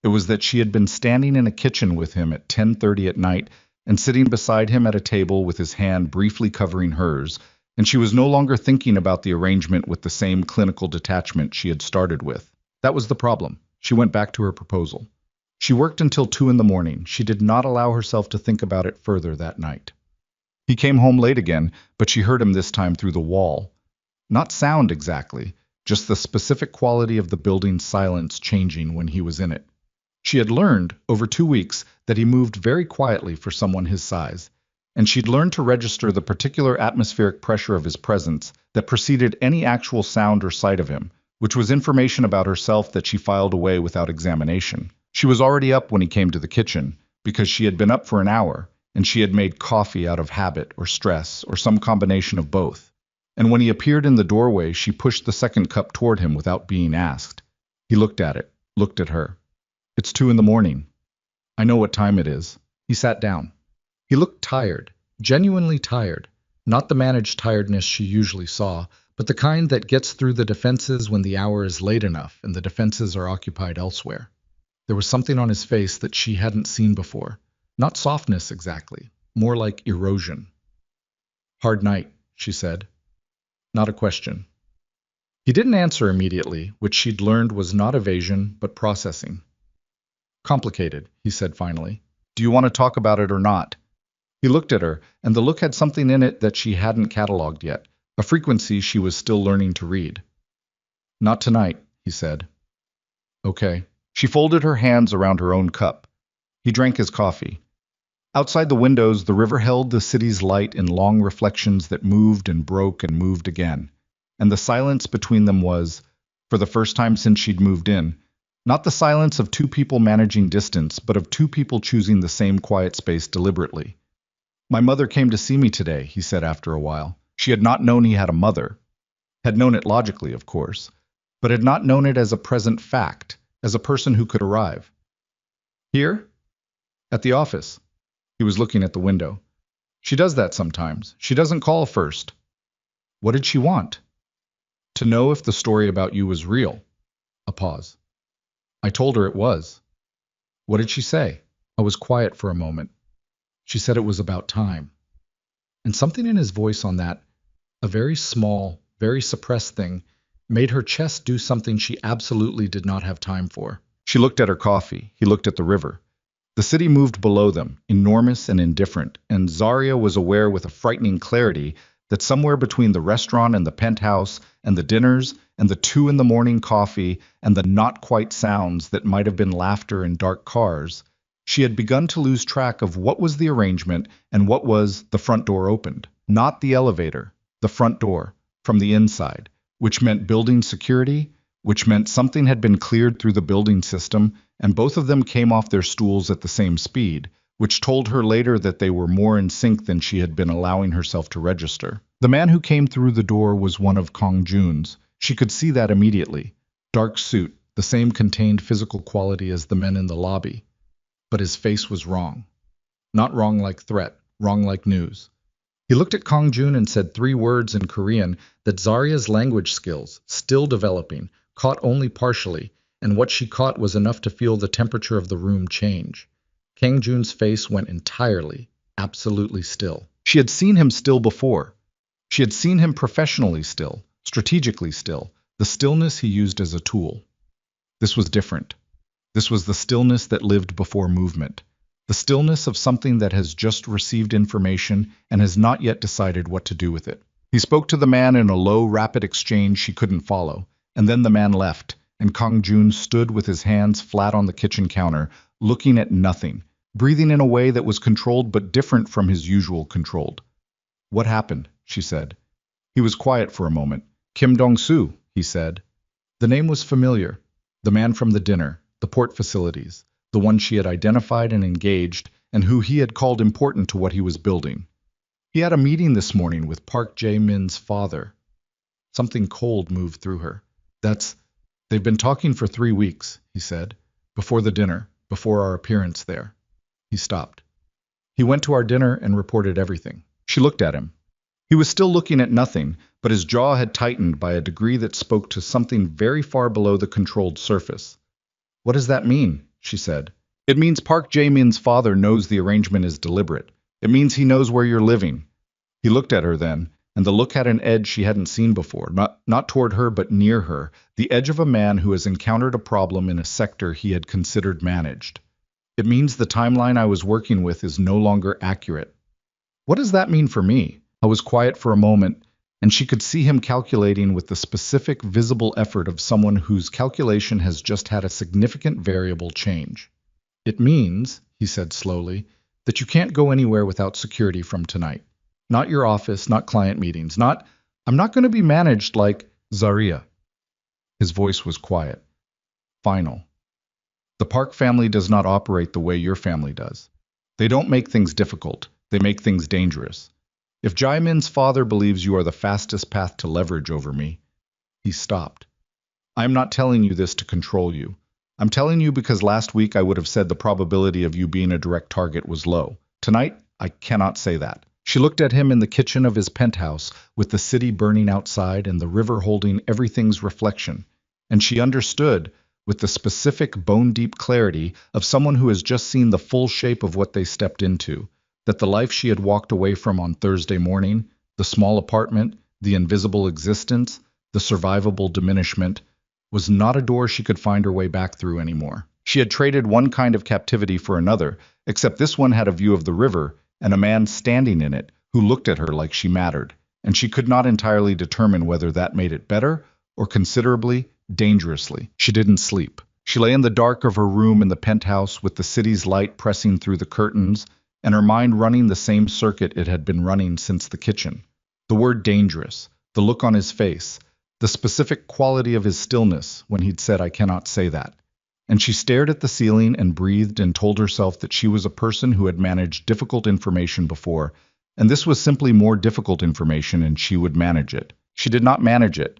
It was that she had been standing in a kitchen with him at 10:30 at night and sitting beside him at a table with his hand briefly covering hers, and she was no longer thinking about the arrangement with the same clinical detachment she had started with. That was the problem. She went back to her proposal. She worked until 2 in the morning. She did not allow herself to think about it further that night. He came home late again, but she heard him this time through the wall. Not sound exactly, just the specific quality of the building's silence changing when he was in it. She had learned, over 2 weeks, that he moved very quietly for someone his size, and she'd learned to register the particular atmospheric pressure of his presence that preceded any actual sound or sight of him, which was information about herself that she filed away without examination. She was already up when he came to the kitchen, because she had been up for an hour, and she had made coffee out of habit or stress or some combination of both. And when he appeared in the doorway, she pushed the second cup toward him without being asked. He looked at it, looked at her. It's 2 in the morning. I know what time it is. He sat down. He looked tired, genuinely tired, not the managed tiredness she usually saw, but the kind that gets through the defenses when the hour is late enough and the defenses are occupied elsewhere. There was something on his face that she hadn't seen before. Not softness exactly, more like erosion. Hard night, she said. Not a question. He didn't answer immediately, which she'd learned was not evasion, but processing. Complicated, he said finally. Do you want to talk about it or not? He looked at her, and the look had something in it that she hadn't catalogued yet, a frequency she was still learning to read. Not tonight, he said. Okay. She folded her hands around her own cup. He drank his coffee. Outside the windows, the river held the city's light in long reflections that moved and broke and moved again. And the silence between them was, for the first time since she'd moved in, not the silence of 2 people managing distance, but of 2 people choosing the same quiet space deliberately. My mother came to see me today, he said after a while. She had not known he had a mother. Had known it logically, of course, but had not known it as a present fact, as a person who could arrive. Here? At the office. He was looking at the window. She does that sometimes. She doesn't call first. What did she want? To know if the story about you was real. A pause. I told her it was. What did she say? I was quiet for a moment. She said it was about time. And something in his voice on that, a very small, very suppressed thing, made her chest do something she absolutely did not have time for. She looked at her coffee. He looked at the river. The city moved below them, enormous and indifferent, and Zarya was aware with a frightening clarity that somewhere between the restaurant and the penthouse and the dinners and the 2 in the morning coffee and the not-quite sounds that might have been laughter in dark cars, she had begun to lose track of what was the arrangement and what was the front door opened. Not the elevator, the front door, from the inside, which meant building security, which meant something had been cleared through the building system, and both of them came off their stools at the same speed, which told her later that they were more in sync than she had been allowing herself to register. The man who came through the door was one of Kong Jun's. She could see that immediately. Dark suit, the same contained physical quality as the men in the lobby. But his face was wrong. Not wrong like threat, wrong like news. He looked at Kong Jun and said 3 words in Korean that Zarya's language skills, still developing, caught only partially, and what she caught was enough to feel the temperature of the room change. Kang Jun's face went entirely, absolutely still. She had seen him still before. She had seen him professionally still, strategically still, the stillness he used as a tool. This was different. This was the stillness that lived before movement, the stillness of something that has just received information and has not yet decided what to do with it. He spoke to the man in a low, rapid exchange she couldn't follow, and then the man left, and Kong Jun stood with his hands flat on the kitchen counter, looking at nothing, breathing in a way that was controlled but different from his usual controlled. "What happened?" she said. He was quiet for a moment. "Kim Dong-soo," he said. The name was familiar. The man from the dinner, the port facilities, the one she had identified and engaged, and who he had called important to what he was building. He had a meeting this morning with Park Jae-min's father. Something cold moved through her. They've been talking for 3 weeks, he said. Before the dinner, before our appearance there. He stopped. He went to our dinner and reported everything. She looked at him. He was still looking at nothing, but his jaw had tightened by a degree that spoke to something very far below the controlled surface. "What does that mean?" she said. "It means Park Jae-min's father knows the arrangement is deliberate. It means he knows where you're living." He looked at her then, and the look had an edge she hadn't seen before, not toward her but near her, the edge of a man who has encountered a problem in a sector he had considered managed. "It means the timeline I was working with is no longer accurate." "What does that mean for me?" I was quiet for a moment, and she could see him calculating with the specific, visible effort of someone whose calculation has just had a significant variable change. "It means," he said slowly, "that you can't go anywhere without security from tonight. Not your office, not client meetings, I'm not going to be managed like Zarya." His voice was quiet. Final. "The Park family does not operate the way your family does. They don't make things difficult. They make things dangerous. If Jae-min's father believes you are the fastest path to leverage over me..." He stopped. "I am not telling you this to control you. I'm telling you because last week I would have said the probability of you being a direct target was low. Tonight, I cannot say that." She looked at him in the kitchen of his penthouse, with the city burning outside and the river holding everything's reflection, and she understood, with the specific bone-deep clarity of someone who has just seen the full shape of what they stepped into, that the life she had walked away from on Thursday morning, the small apartment, the invisible existence, the survivable diminishment, was not a door she could find her way back through anymore. She had traded one kind of captivity for another, except this one had a view of the river, and a man standing in it who looked at her like she mattered, and she could not entirely determine whether that made it better or considerably, dangerously. She didn't sleep. She lay in the dark of her room in the penthouse with the city's light pressing through the curtains, and her mind running the same circuit it had been running since the kitchen. The word dangerous, the look on his face, the specific quality of his stillness when he'd said, "I cannot say that." And she stared at the ceiling and breathed and told herself that she was a person who had managed difficult information before, and this was simply more difficult information and she would manage it. She did not manage it.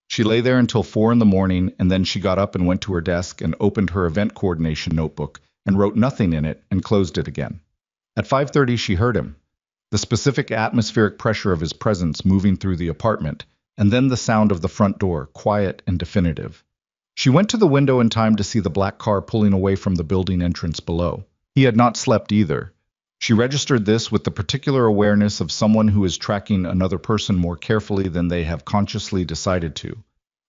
She lay there until 4 in the morning, and then she got up and went to her desk and opened her event coordination notebook and wrote nothing in it and closed it again. At 5:30 she heard him, the specific atmospheric pressure of his presence moving through the apartment, and then the sound of the front door, quiet and definitive. She went to the window in time to see the black car pulling away from the building entrance below. He had not slept either. She registered this with the particular awareness of someone who is tracking another person more carefully than they have consciously decided to.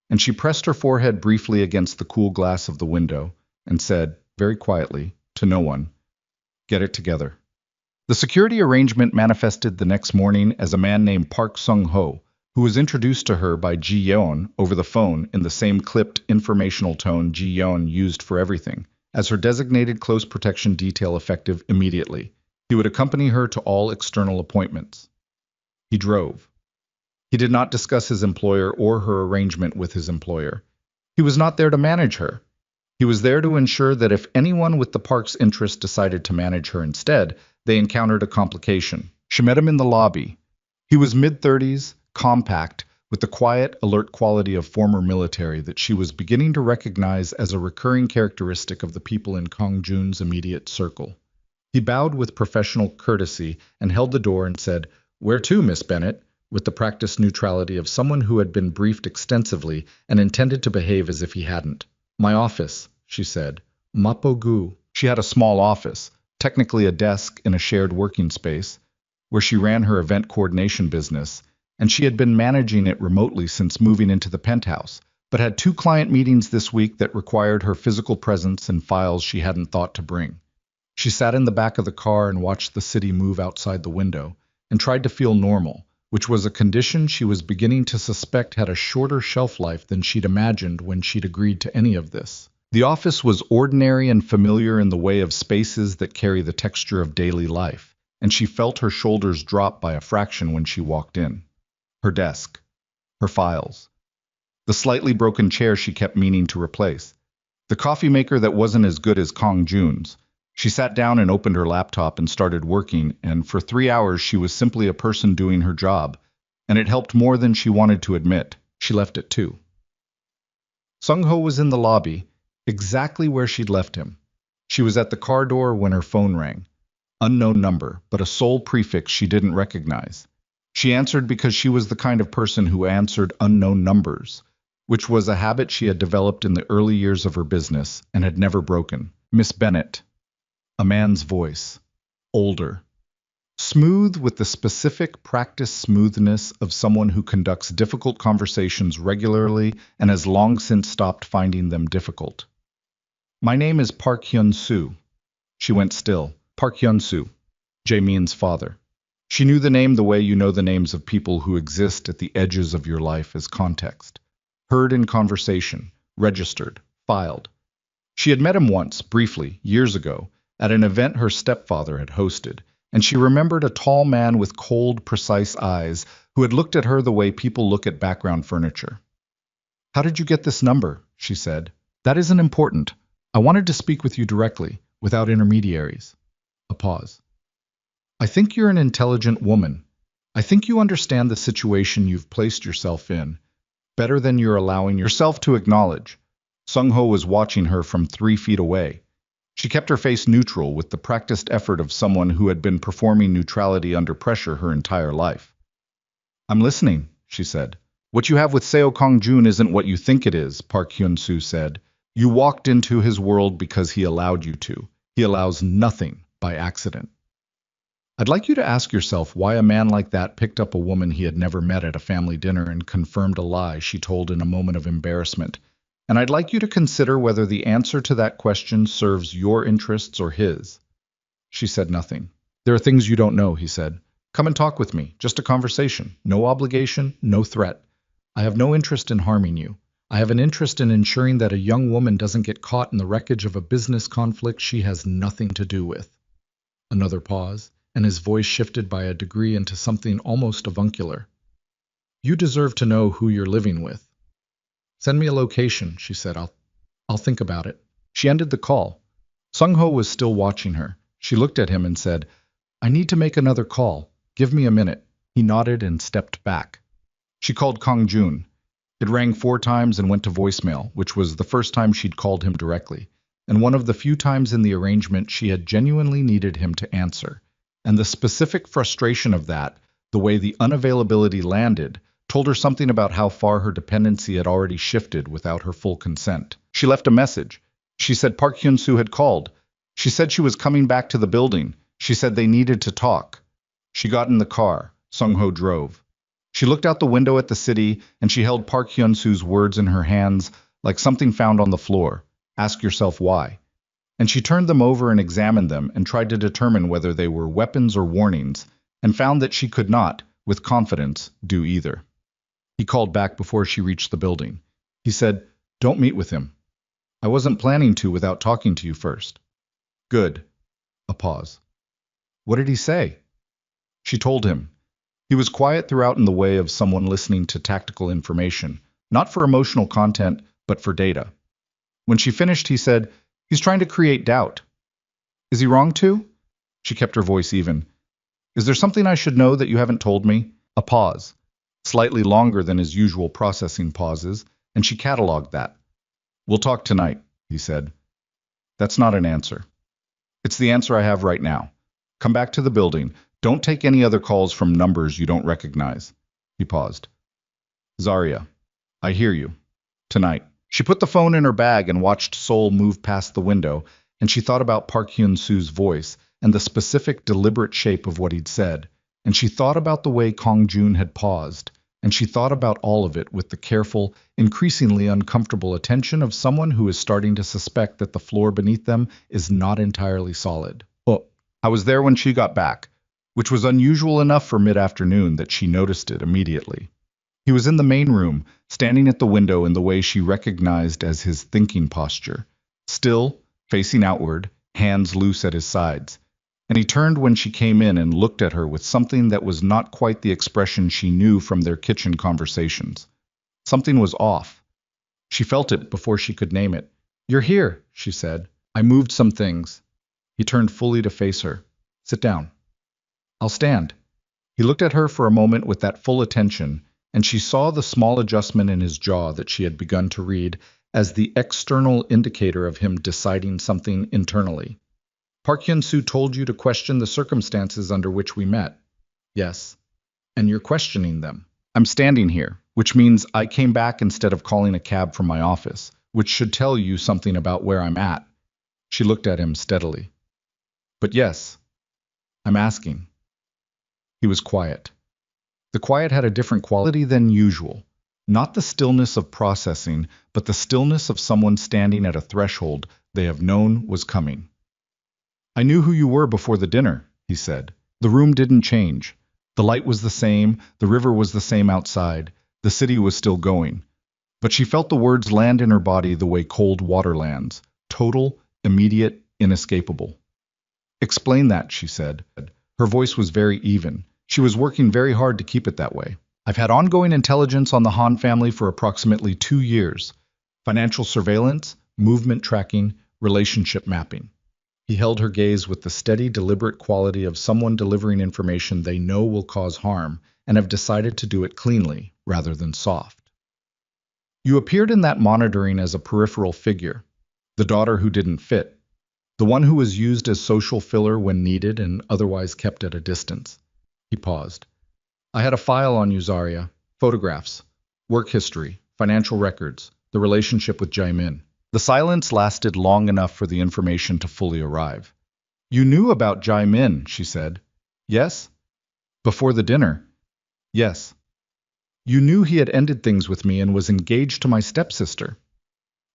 And she pressed her forehead briefly against the cool glass of the window and said, very quietly, to no one, "Get it together." The security arrangement manifested the next morning as a man named Park Sung-ho, who was introduced to her by Ji Yeon over the phone in the same clipped, informational tone Ji Yeon used for everything, as her designated close protection detail effective immediately. He would accompany her to all external appointments. He drove. He did not discuss his employer or her arrangement with his employer. He was not there to manage her. He was there to ensure that if anyone with the park's interest decided to manage her instead, they encountered a complication. She met him in the lobby. He was mid-30s, compact, with the quiet, alert quality of former military that she was beginning to recognize as a recurring characteristic of the people in Kong Jun's immediate circle. He bowed with professional courtesy and held the door and said, "Where to, Miss Bennet?" with the practiced neutrality of someone who had been briefed extensively and intended to behave as if he hadn't. "My office," she said. Mapogu. She had a small office, technically a desk in a shared working space, where she ran her event coordination business, and she had been managing it remotely since moving into the penthouse, but had 2 client meetings this week that required her physical presence and files she hadn't thought to bring. She sat in the back of the car and watched the city move outside the window, and tried to feel normal, which was a condition she was beginning to suspect had a shorter shelf life than she'd imagined when she'd agreed to any of this. The office was ordinary and familiar in the way of spaces that carry the texture of daily life, and she felt her shoulders drop by a fraction when she walked in. Her desk, her files, the slightly broken chair she kept meaning to replace, the coffee maker that wasn't as good as Kong Jun's. She sat down and opened her laptop and started working, and for 3 hours she was simply a person doing her job, and it helped more than she wanted to admit. She left at 2. Sung-ho was in the lobby, exactly where she'd left him. She was at the car door when her phone rang. Unknown number, but a sole prefix she didn't recognize. She answered because she was the kind of person who answered unknown numbers, which was a habit she had developed in the early years of her business and had never broken. "Miss Bennet." A man's voice. Older. Smooth with the specific practiced smoothness of someone who conducts difficult conversations regularly and has long since stopped finding them difficult. "My name is Park Hyun-soo." She went still. Park Hyun-soo. Jae-min's father. She knew the name the way you know the names of people who exist at the edges of your life as context. Heard in conversation. Registered. Filed. She had met him once, briefly, years ago, at an event her stepfather had hosted, and she remembered a tall man with cold, precise eyes who had looked at her the way people look at background furniture. "How did you get this number?" she said. "That isn't important. I wanted to speak with you directly, without intermediaries." A pause. "I think you're an intelligent woman. I think you understand the situation you've placed yourself in, better than you're allowing yourself to acknowledge." Sung-ho was watching her from 3 feet away. She kept her face neutral with the practiced effort of someone who had been performing neutrality under pressure her entire life. "I'm listening," she said. "What you have with Seo Kong-jun isn't what you think it is," Park Hyun-soo said. "You walked into his world because he allowed you to. He allows nothing by accident. I'd like you to ask yourself why a man like that picked up a woman he had never met at a family dinner and confirmed a lie she told in a moment of embarrassment. And I'd like you to consider whether the answer to that question serves your interests or his." She said nothing. "There are things you don't know," he said. "Come and talk with me. Just a conversation. No obligation, no threat. I have no interest in harming you. I have an interest in ensuring that a young woman doesn't get caught in the wreckage of a business conflict she has nothing to do with." Another pause, and his voice shifted by a degree into something almost avuncular. "You deserve to know who you're living with." "Send me a location," she said. I'll think about it." She ended the call. Sung-ho was still watching her. She looked at him and said, "I need to make another call. Give me a minute." He nodded and stepped back. She called Kong Jun. It rang 4 times and went to voicemail, which was the first time she'd called him directly, and one of the few times in the arrangement she had genuinely needed him to answer. And the specific frustration of that, the way the unavailability landed, told her something about how far her dependency had already shifted without her full consent. She left a message. She said Park Hyun-soo had called. She said she was coming back to the building. She said they needed to talk. She got in the car. Sung-ho drove. She looked out the window at the city, and she held Park Hyun-soo's words in her hands like something found on the floor. "Ask yourself why." And she turned them over and examined them and tried to determine whether they were weapons or warnings, and found that she could not, with confidence, do either. He called back before she reached the building. He said, "Don't meet with him. I wasn't planning to without talking to you first." "Good." A pause. "What did he say?" She told him. He was quiet throughout in the way of someone listening to tactical information, not for emotional content, but for data. When she finished, he said, "He's trying to create doubt." "Is he wrong to?" She kept her voice even. "Is there something I should know that you haven't told me?" A pause. slightly longer than his usual processing pauses, and she cataloged that. "We'll talk tonight," he said. "That's not an answer. It's the answer I have right now. Come back to the building. Don't take any other calls from numbers you don't recognize." He paused. "Zarya, I hear you. Tonight." She put the phone in her bag and watched Sol move past the window, and she thought about Park Hyun-soo's voice and the specific, deliberate shape of what he'd said, and she thought about the way Kong Jun had paused, and she thought about all of it with the careful, increasingly uncomfortable attention of someone who is starting to suspect that the floor beneath them is not entirely solid. "Oh, I was there when she got back," which was unusual enough for mid-afternoon that she noticed it immediately. He was in the main room, standing at the window in the way she recognized as his thinking posture, still, facing outward, hands loose at his sides. And he turned when she came in and looked at her with something that was not quite the expression she knew from their kitchen conversations. Something was off. She felt it before she could name it. "You're here," she said. "I moved some things." He turned fully to face her. "Sit down." "I'll stand." He looked at her for a moment with that full attention, and she saw the small adjustment in his jaw that she had begun to read as the external indicator of him deciding something internally. "Park Hyun-soo told you to question the circumstances under which we met." "Yes." "And you're questioning them." "I'm standing here, which means I came back instead of calling a cab from my office, which should tell you something about where I'm at." She looked at him steadily. "But yes, I'm asking." He was quiet. The quiet had a different quality than usual. Not the stillness of processing, but the stillness of someone standing at a threshold they have known was coming. "I knew who you were before the dinner," he said. "The room didn't change. The light was the same, the river was the same outside, the city was still going." But she felt the words land in her body the way cold water lands, total, immediate, inescapable. "Explain that," she said. Her voice was very even. She was working very hard to keep it that way. "I've had ongoing intelligence on the Han family for approximately 2 years. Financial surveillance, movement tracking, relationship mapping." He held her gaze with the steady, deliberate quality of someone delivering information they know will cause harm and have decided to do it cleanly, rather than soft. "You appeared in that monitoring as a peripheral figure, the daughter who didn't fit, the one who was used as social filler when needed and otherwise kept at a distance." He paused. "I had a file on you, Zarya. Photographs, work history, financial records, the relationship with Jae-min." The silence lasted long enough for the information to fully arrive. "You knew about Jae-min," she said. "Yes?" "Before the dinner?" "Yes." "You knew he had ended things with me and was engaged to my stepsister?"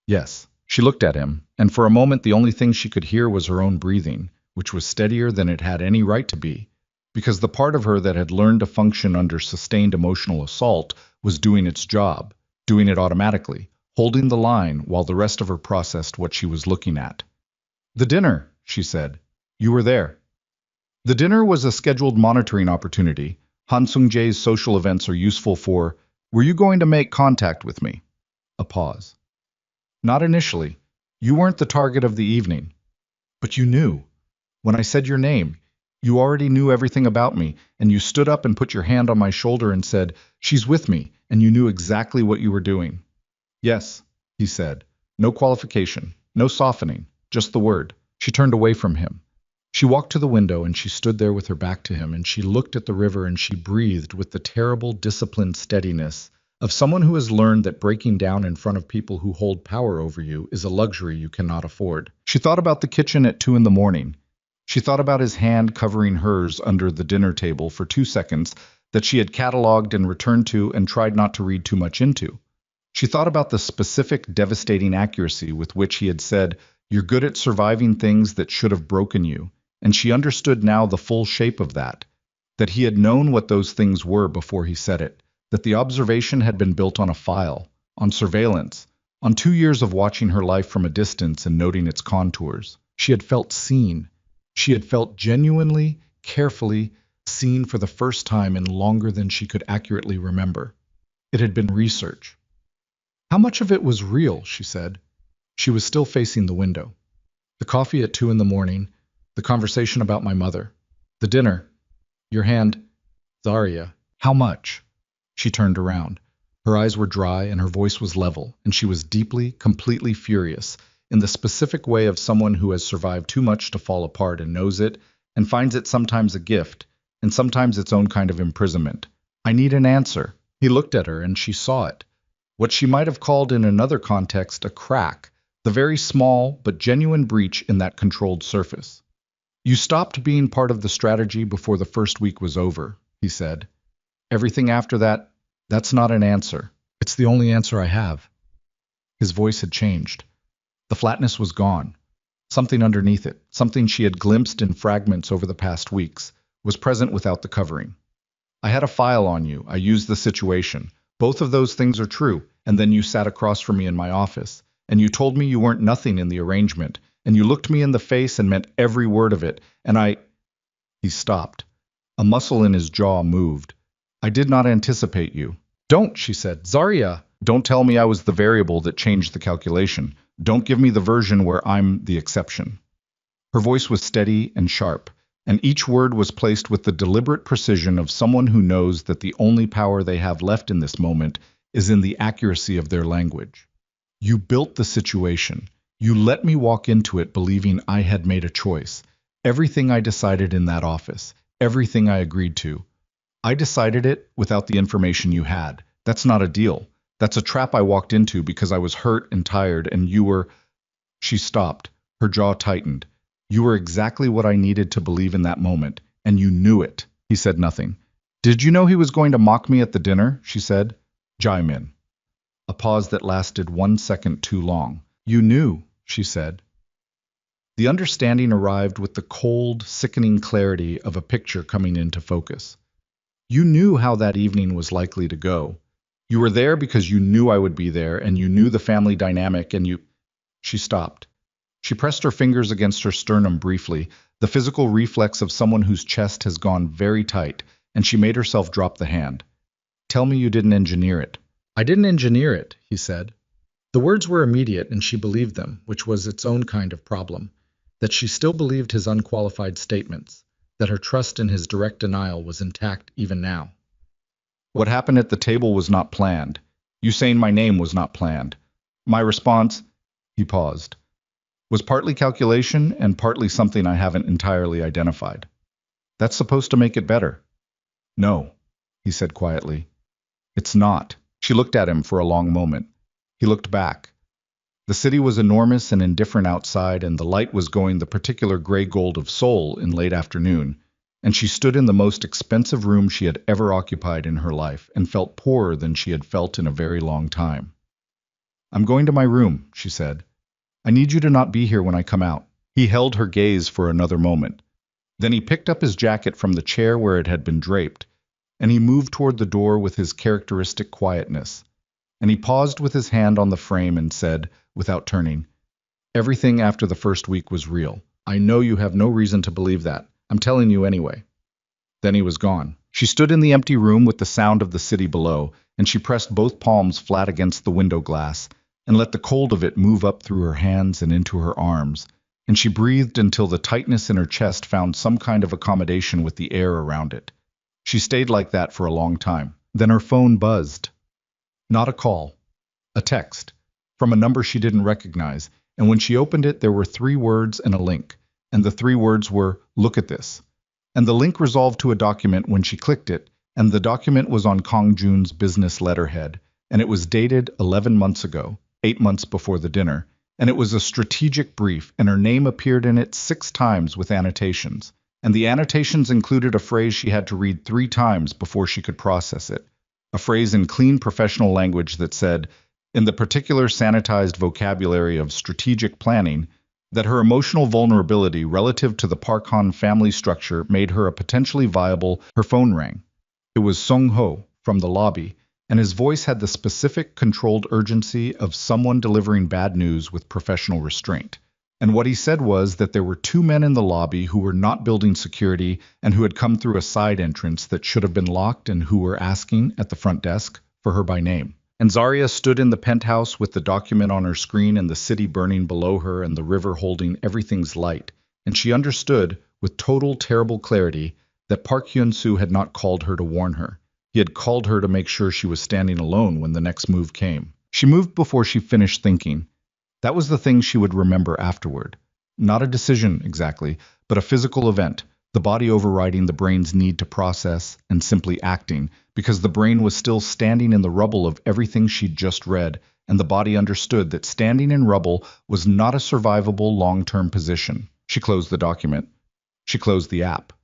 "Yes." She looked at him, and for a moment the only thing she could hear was her own breathing, which was steadier than it had any right to be, because the part of her that had learned to function under sustained emotional assault was doing its job, doing it automatically, holding the line while the rest of her processed what she was looking at. "The dinner," she said. "You were there." "The dinner was a scheduled monitoring opportunity. Han Sung-jae's social events are useful for... Were you going to make contact with me?" A pause. "Not initially. You weren't the target of the evening. But you knew. When I said your name, you already knew everything about me, and you stood up and put your hand on my shoulder and said, 'She's with me,' and you knew exactly what you were doing." "Yes," he said. No qualification, no softening, just the word. She turned away from him. She walked to the window and she stood there with her back to him, and she looked at the river and she breathed with the terrible, disciplined steadiness of someone who has learned that breaking down in front of people who hold power over you is a luxury you cannot afford. She thought about the kitchen at 2 in the morning. She thought about his hand covering hers under the dinner table for 2 seconds that she had cataloged and returned to and tried not to read too much into. She thought about the specific, devastating accuracy with which he had said, "You're good at surviving things that should have broken you," and she understood now the full shape of that he had known what those things were before he said it, that the observation had been built on a file, on surveillance, on 2 years of watching her life from a distance and noting its contours. She had felt seen. She had felt genuinely, carefully seen for the first time in longer than she could accurately remember. It had been research. "How much of it was real?" she said. She was still facing the window. "The coffee at 2 in the morning, the conversation about my mother, the dinner, your hand, Zarya. How much?" She turned around. Her eyes were dry and her voice was level, and she was deeply, completely furious, in the specific way of someone who has survived too much to fall apart and knows it, and finds it sometimes a gift, and sometimes its own kind of imprisonment. I need an answer. He looked at her, and she saw it. What she might have called in another context a crack, the very small but genuine breach in that controlled surface. You stopped being part of the strategy before the first week was over, he said. Everything after that, that's not an answer. It's the only answer I have. His voice had changed. The flatness was gone. Something underneath it, something she had glimpsed in fragments over the past weeks, was present without the covering. I had a file on you. I used the situation. Both of those things are true. And then you sat across from me in my office, and you told me you weren't nothing in the arrangement, and you looked me in the face and meant every word of it, and I... He stopped. A muscle in his jaw moved. I did not anticipate you. Don't, she said. Zarya, don't tell me I was the variable that changed the calculation. Don't give me the version where I'm the exception. Her voice was steady and sharp, and each word was placed with the deliberate precision of someone who knows that the only power they have left in this moment is in the accuracy of their language. You built the situation. You let me walk into it believing I had made a choice. Everything I decided in that office, everything I agreed to. I decided it without the information you had. That's not a deal. That's a trap I walked into because I was hurt and tired, and you were... She stopped. Her jaw tightened. You were exactly what I needed to believe in that moment, and you knew it. He said nothing. Did you know he was going to mock me at the dinner? She said. Jaimin. A pause that lasted 1 second too long. You knew, she said. The understanding arrived with the cold, sickening clarity of a picture coming into focus. You knew how that evening was likely to go. You were there because you knew I would be there, and you knew the family dynamic, and you... She stopped. She pressed her fingers against her sternum briefly, the physical reflex of someone whose chest has gone very tight, and she made herself drop the hand. Tell me you didn't engineer it. I didn't engineer it, he said. The words were immediate, and she believed them, which was its own kind of problem. That she still believed his unqualified statements, that her trust in his direct denial was intact even now. What happened at the table was not planned. You saying my name was not planned. My response, he paused, was partly calculation and partly something I haven't entirely identified. That's supposed to make it better. No, he said quietly. It's not. She looked at him for a long moment. He looked back. The city was enormous and indifferent outside, and the light was going the particular gray gold of Seoul in late afternoon, and she stood in the most expensive room she had ever occupied in her life and felt poorer than she had felt in a very long time. I'm going to my room, she said. I need you to not be here when I come out. He held her gaze for another moment. Then he picked up his jacket from the chair where it had been draped, and he moved toward the door with his characteristic quietness. And he paused with his hand on the frame and said, without turning, everything after the first week was real. I know you have no reason to believe that. I'm telling you anyway. Then he was gone. She stood in the empty room with the sound of the city below, and she pressed both palms flat against the window glass and let the cold of it move up through her hands and into her arms, and she breathed until the tightness in her chest found some kind of accommodation with the air around it. She stayed like that for a long time. Then her phone buzzed. Not a call. A text. From a number she didn't recognize, and when she opened it there were 3 words and a link, and the 3 words were, look at this. And the link resolved to a document when she clicked it, and the document was on Kong Jun's business letterhead, and it was dated 11 months ago, 8 months before the dinner, and it was a strategic brief, and her name appeared in it 6 times with annotations, and the annotations included a phrase she had to read 3 times before she could process it, a phrase in clean professional language that said, in the particular sanitized vocabulary of strategic planning, that her emotional vulnerability relative to the Park Han family structure made her a potentially viable. Her phone rang. It was Sung Ho from the lobby, and his voice had the specific, controlled urgency of someone delivering bad news with professional restraint. And what he said was that there were 2 men in the lobby who were not building security and who had come through a side entrance that should have been locked and who were asking, at the front desk, for her by name. And Zarya stood in the penthouse with the document on her screen and the city burning below her and the river holding everything's light, and she understood, with total terrible clarity, that Park Hyun-soo had not called her to warn her. He He had called her to make sure she was standing alone when the next move came. She moved before she finished thinking. That was the thing she would remember afterward. Not a decision, exactly, but a physical event, the body overriding the brain's need to process and simply acting, because the brain was still standing in the rubble of everything she'd just read, and the body understood that standing in rubble was not a survivable long-term position. She closed the document. She closed the app.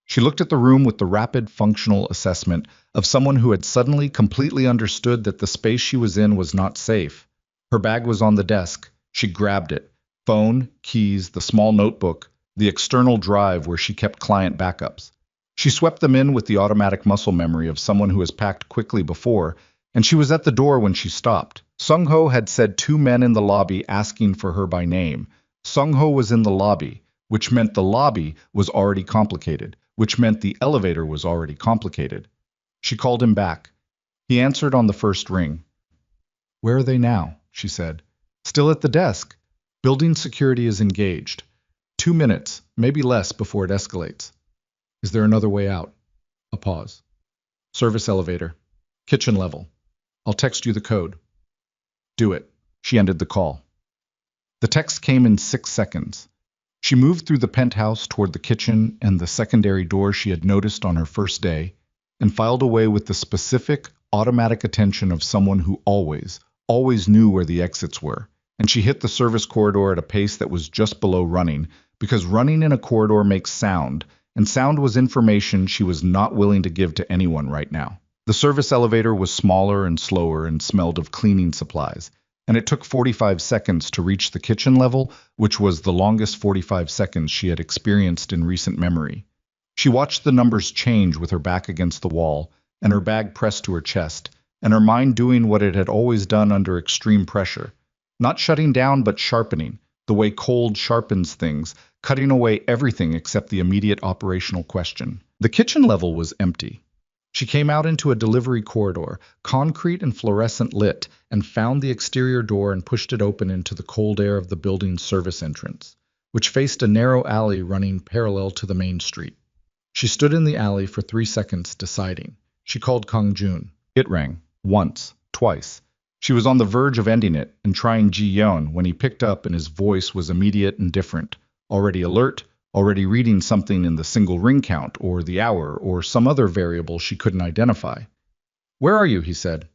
She looked at the room with the rapid functional assessment of someone who had suddenly completely understood that the space she was in was not safe. Her bag was on the desk. She grabbed it. Phone, keys, the small notebook, the external drive where she kept client backups. She swept them in with the automatic muscle memory of someone who has packed quickly before, and she was at the door when she stopped. Sung-ho had said 2 men in the lobby asking for her by name. Sung-ho was in the lobby, which meant the lobby was already complicated, which meant the elevator was already complicated. She called him back. He answered on the first ring. "Where are they now?" she said. "Still at the desk. Building security is engaged. 2 minutes, maybe less, before it escalates." "Is there another way out?" A pause. "Service elevator. Kitchen level. I'll text you the code." "Do it." She ended the call. The text came in 6 seconds. She moved through the penthouse toward the kitchen and the secondary door she had noticed on her first day, and filed away with the specific, automatic attention of someone who always knew where the exits were. And she hit the service corridor at a pace that was just below running, because running in a corridor makes sound, and sound was information she was not willing to give to anyone right now. The service elevator was smaller and slower and smelled of cleaning supplies, and it took 45 seconds to reach the kitchen level, which was the longest 45 seconds she had experienced in recent memory. She watched the numbers change with her back against the wall, and her bag pressed to her chest, and her mind doing what it had always done under extreme pressure. Not shutting down, but sharpening, the way cold sharpens things, cutting away everything except the immediate operational question. The kitchen level was empty. She came out into a delivery corridor, concrete and fluorescent lit, and found the exterior door and pushed it open into the cold air of the building's service entrance, which faced a narrow alley running parallel to the main street. She stood in the alley for 3 seconds, deciding. She called Kang Jun. It rang. Once. Twice. She was on the verge of ending it and trying Ji-yeon when he picked up, and his voice was immediate and different, already alert, already reading something in the single ring count or the hour or some other variable she couldn't identify. "Where are you?" he said.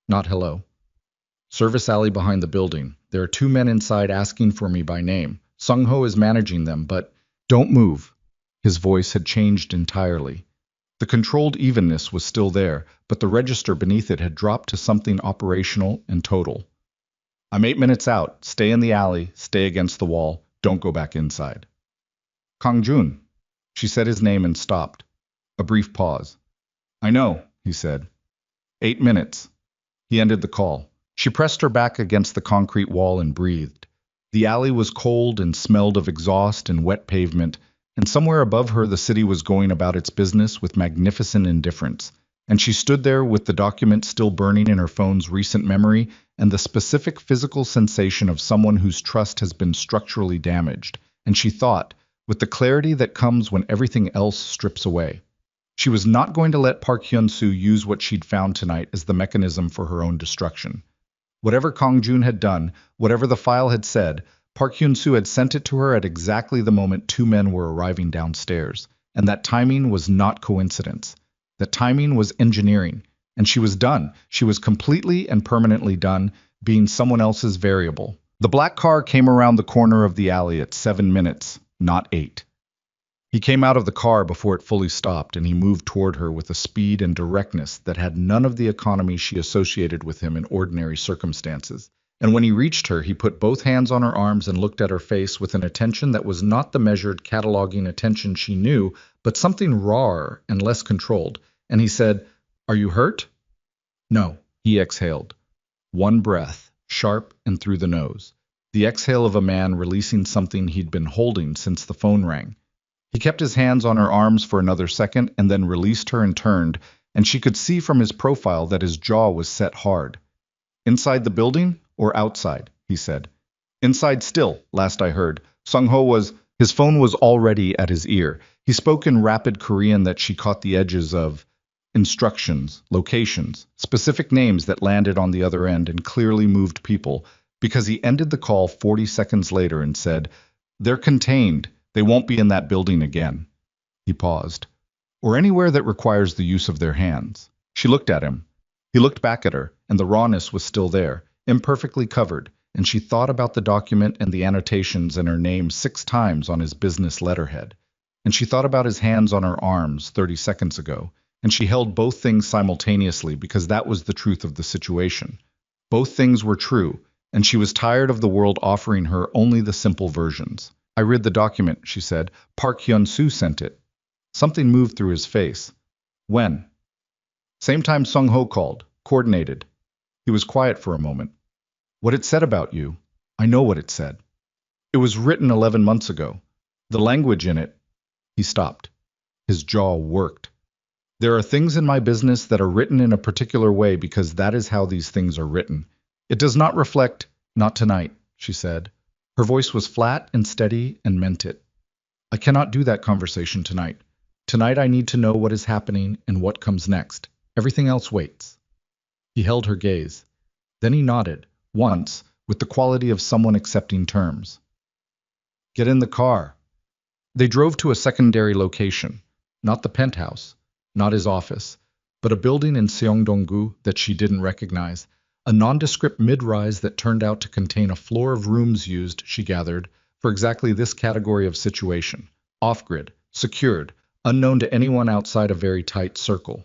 Not hello. "Service alley behind the building. There are 2 men inside asking for me by name. Sung-ho is managing them, but don't move." His voice had changed entirely. The controlled evenness was still there, but the register beneath it had dropped to something operational and total. "I'm 8 minutes out. Stay in the alley, stay against the wall. Don't go back inside." "Kang Jun." She said his name and stopped. A brief pause. "I know," he said. 8 minutes. He ended the call. She pressed her back against the concrete wall and breathed. The alley was cold and smelled of exhaust and wet pavement, and somewhere above her the city was going about its business with magnificent indifference, and she stood there with the document still burning in her phone's recent memory and the specific physical sensation of someone whose trust has been structurally damaged, and she thought, with the clarity that comes when everything else strips away. She was not going to let Park Hyun-soo use what she'd found tonight as the mechanism for her own destruction. Whatever Kang Jun had done, whatever the file had said, Park Hyun-soo had sent it to her at exactly the moment 2 men were arriving downstairs, and that timing was not coincidence. That timing was engineering, and she was done. She was completely and permanently done, being someone else's variable. The black car came around the corner of the alley at 7 minutes, not 8. He came out of the car before it fully stopped, and he moved toward her with a speed and directness that had none of the economy she associated with him in ordinary circumstances. And when he reached her, he put both hands on her arms and looked at her face with an attention that was not the measured, cataloging attention she knew, but something rawer and less controlled. And he said, "Are you hurt?" "No," he exhaled. One breath, sharp and through the nose. The exhale of a man releasing something he'd been holding since the phone rang. He kept his hands on her arms for another second and then released her and turned, and she could see from his profile that his jaw was set hard. "Inside the building or outside?" he said. "Inside still, last I heard. Sung-ho was—" His phone was already at his ear. He spoke in rapid Korean that she caught the edges of. instructions, locations, specific names that landed on the other end and clearly moved people, because he ended the call 40 seconds later and said, "They're contained. They won't be in that building again." He paused. "Or anywhere that requires the use of their hands." She looked at him. He looked back at her, and the rawness was still there, imperfectly covered, and she thought about the document and the annotations and her name 6 times on his business letterhead. And she thought about his hands on her arms 30 seconds ago, and she held both things simultaneously because that was the truth of the situation. Both things were true, and she was tired of the world offering her only the simple versions. "I read the document," she said. "Park Hyun-soo sent it." Something moved through his face. "When?" "Same time Sung-ho called. Coordinated." He was quiet for a moment. "What it said about you?" "I know what it said. It was written 11 months ago. The language in it—" He stopped. His jaw worked. "There are things in my business that are written in a particular way because that is how these things are written. It does not reflect—" "Not tonight," she said. Her voice was flat and steady and meant it. "I cannot do that conversation tonight. Tonight I need to know what is happening and what comes next. Everything else waits." He held her gaze. Then he nodded, once, with the quality of someone accepting terms. "Get in the car." They drove to a secondary location, not the penthouse, not his office, but a building in Seongdong-gu that she didn't recognize, a nondescript mid-rise that turned out to contain a floor of rooms used, she gathered, for exactly this category of situation, off-grid, secured, unknown to anyone outside a very tight circle.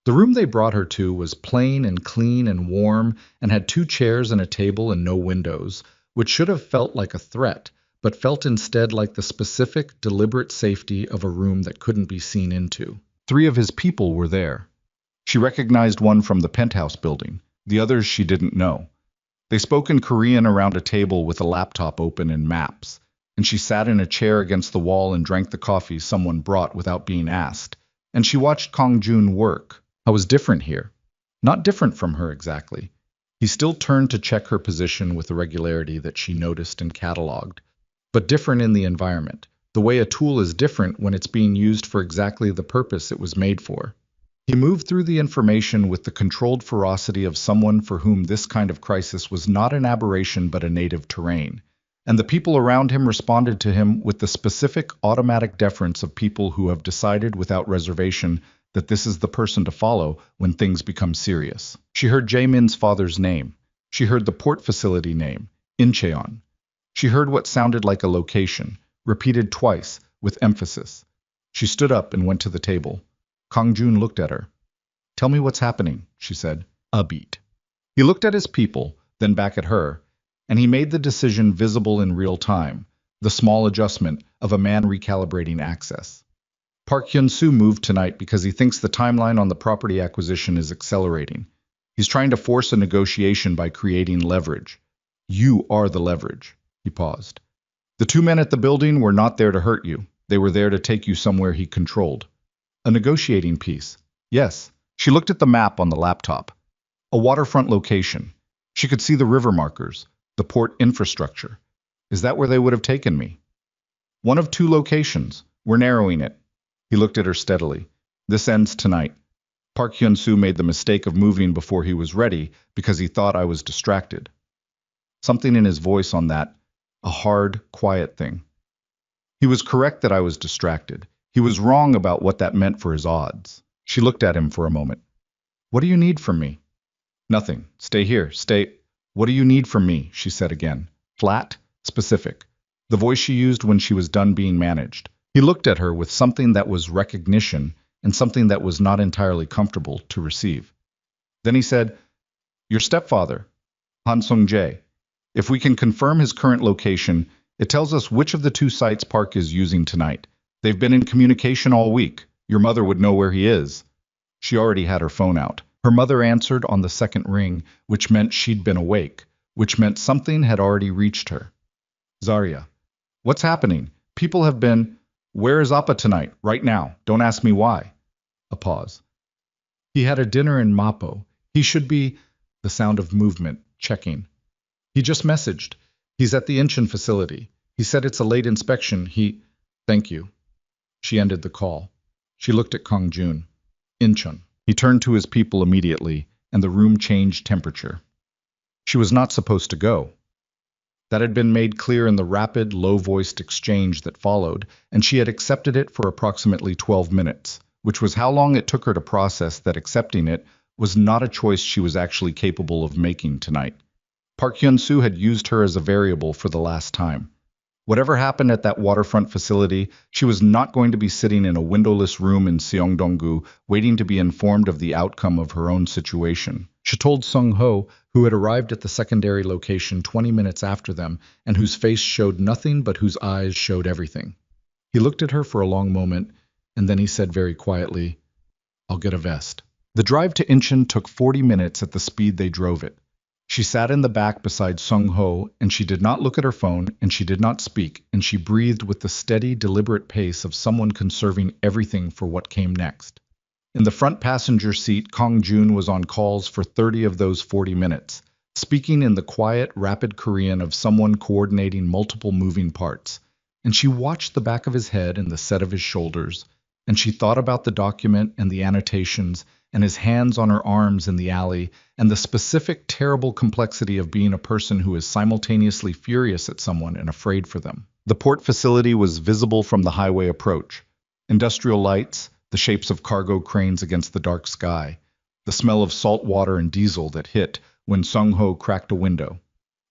The room they brought her to was plain and clean and warm and had 2 chairs and a table and no windows, which should have felt like a threat, but felt instead like the specific, deliberate safety of a room that couldn't be seen into. 3 of his people were there. She recognized one from the penthouse building, the others she didn't know. They spoke in Korean around a table with a laptop open and maps, and she sat in a chair against the wall and drank the coffee someone brought without being asked, and she watched Kong Jun work. I was different here. Not different from her exactly. He still turned to check her position with the regularity that she noticed and cataloged, but different in the environment, the way a tool is different when it's being used for exactly the purpose it was made for. He moved through the information with the controlled ferocity of someone for whom this kind of crisis was not an aberration but a native terrain, and the people around him responded to him with the specific automatic deference of people who have decided without reservation that this is the person to follow when things become serious. She heard Jae-min's father's name. She heard the port facility name, Incheon. She heard what sounded like a location, repeated twice, with emphasis. She stood up and went to the table. Kang Jun looked at her. "Tell me what's happening," she said. "A beat." He looked at his people, then back at her, and he made the decision visible in real time, the small adjustment of a man recalibrating access. Park Hyun-soo moved tonight because he thinks the timeline on the property acquisition is accelerating. He's trying to force a negotiation by creating leverage. You are the leverage. He paused. The 2 men at the building were not there to hurt you. They were there to take you somewhere he controlled. A negotiating piece. Yes. She looked at the map on the laptop. A waterfront location. She could see the river markers, the port infrastructure. Is that where they would have taken me? One of 2 locations. We're narrowing it. He looked at her steadily. This ends tonight. Park Hyun-soo made the mistake of moving before he was ready because he thought I was distracted. Something in his voice on that, a hard, quiet thing. He was correct that I was distracted. He was wrong about what that meant for his odds. She looked at him for a moment. "What do you need from me?" "Nothing. Stay here. Stay." "What do you need from me?" she said again. Flat, specific. The voice she used when she was done being managed. He looked at her with something that was recognition and something that was not entirely comfortable to receive. Then he said, "Your stepfather, Han Sung-jae. If we can confirm his current location, it tells us which of the 2 sites Park is using tonight. They've been in communication all week. Your mother would know where he is." She already had her phone out. Her mother answered on the second ring, which meant she'd been awake, which meant something had already reached her. "Zarya, what's happening? People have been— Where is Appa tonight? Right now. Don't ask me why." A pause. "He had a dinner in Mapo. He should be—" The sound of movement, checking. "He just messaged. He's at the Incheon facility. He said it's a late inspection. Thank you." She ended the call. She looked at Kang Jun. "Incheon." He turned to his people immediately, and the room changed temperature. She was not supposed to go. That had been made clear in the rapid, low-voiced exchange that followed, and she had accepted it for approximately 12 minutes, which was how long it took her to process that accepting it was not a choice she was actually capable of making tonight. Park Hyun-soo had used her as a variable for the last time. Whatever happened at that waterfront facility, she was not going to be sitting in a windowless room in Seongdong-gu waiting to be informed of the outcome of her own situation. She told Sung-ho, who had arrived at the secondary location 20 minutes after them and whose face showed nothing but whose eyes showed everything. He looked at her for a long moment, and then he said very quietly, "I'll get a vest." The drive to Incheon took 40 minutes at the speed they drove it. She sat in the back beside Sung-ho, and she did not look at her phone, and she did not speak, and she breathed with the steady, deliberate pace of someone conserving everything for what came next. In the front passenger seat, Kong Jun was on calls for 30 of those 40 minutes, speaking in the quiet, rapid Korean of someone coordinating multiple moving parts. And she watched the back of his head and the set of his shoulders, and she thought about the document and the annotations, and his hands on her arms in the alley, and the specific, terrible complexity of being a person who is simultaneously furious at someone and afraid for them. The port facility was visible from the highway approach. Industrial lights, the shapes of cargo cranes against the dark sky, the smell of salt water and diesel that hit when Sung-ho cracked a window.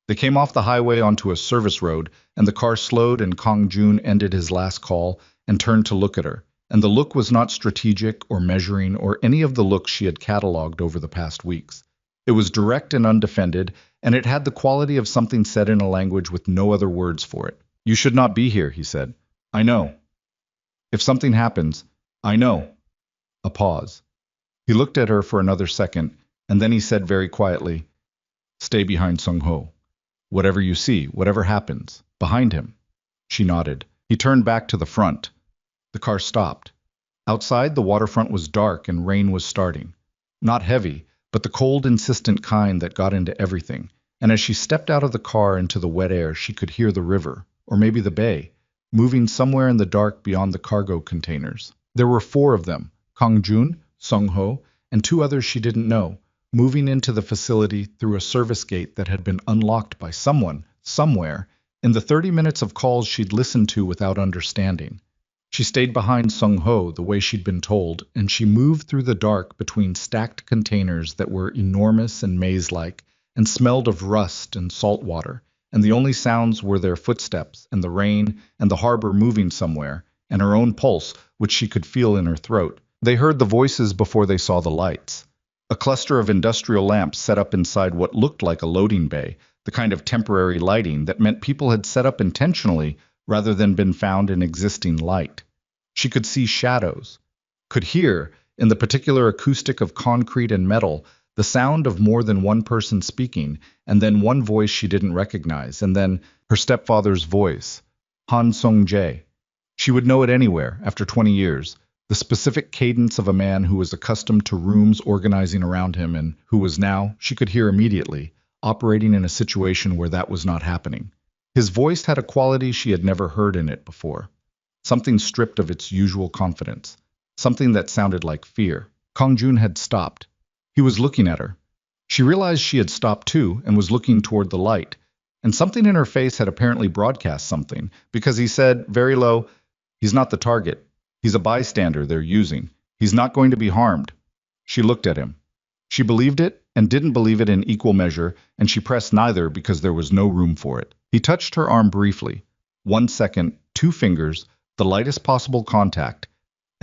They came off the highway onto a service road, and the car slowed, and Kong Jun ended his last call and turned to look at her. And the look was not strategic or measuring or any of the looks she had catalogued over the past weeks. It was direct and undefended, and it had the quality of something said in a language with no other words for it. "You should not be here," he said. "I know. If something happens, I know." A pause. He looked at her for another second, and then he said very quietly, "Stay behind Sung-ho. Whatever you see, whatever happens, behind him." She nodded. He turned back to the front. The car stopped. Outside, the waterfront was dark and rain was starting. Not heavy, but the cold, insistent kind that got into everything. And as she stepped out of the car into the wet air, she could hear the river, or maybe the bay, moving somewhere in the dark beyond the cargo containers. There were 4 of them, Kong Jun, Sung-ho, and 2 others she didn't know, moving into the facility through a service gate that had been unlocked by someone, somewhere, in the 30 minutes of calls she'd listened to without understanding. She stayed behind Sung-ho the way she'd been told, and she moved through the dark between stacked containers that were enormous and maze-like, and smelled of rust and salt water, and the only sounds were their footsteps, and the rain, and the harbor moving somewhere, and her own pulse, which she could feel in her throat. They heard the voices before they saw the lights. A cluster of industrial lamps set up inside what looked like a loading bay, the kind of temporary lighting that meant people had set up intentionally rather than been found in existing light. She could see shadows, could hear, in the particular acoustic of concrete and metal, the sound of more than one person speaking, and then one voice she didn't recognize, and then her stepfather's voice, Han Sung-jae. She would know it anywhere, after 20 years, the specific cadence of a man who was accustomed to rooms organizing around him and who was now, she could hear immediately, operating in a situation where that was not happening. His voice had a quality she had never heard in it before, something stripped of its usual confidence, something that sounded like fear. Kong Jun had stopped. He was looking at her. She realized she had stopped too and was looking toward the light, and something in her face had apparently broadcast something, because he said, very low, "He's not the target. He's a bystander they're using. He's not going to be harmed." She looked at him. She believed it and didn't believe it in equal measure, and she pressed neither because there was no room for it. He touched her arm briefly. 1 second, 2 fingers, the lightest possible contact,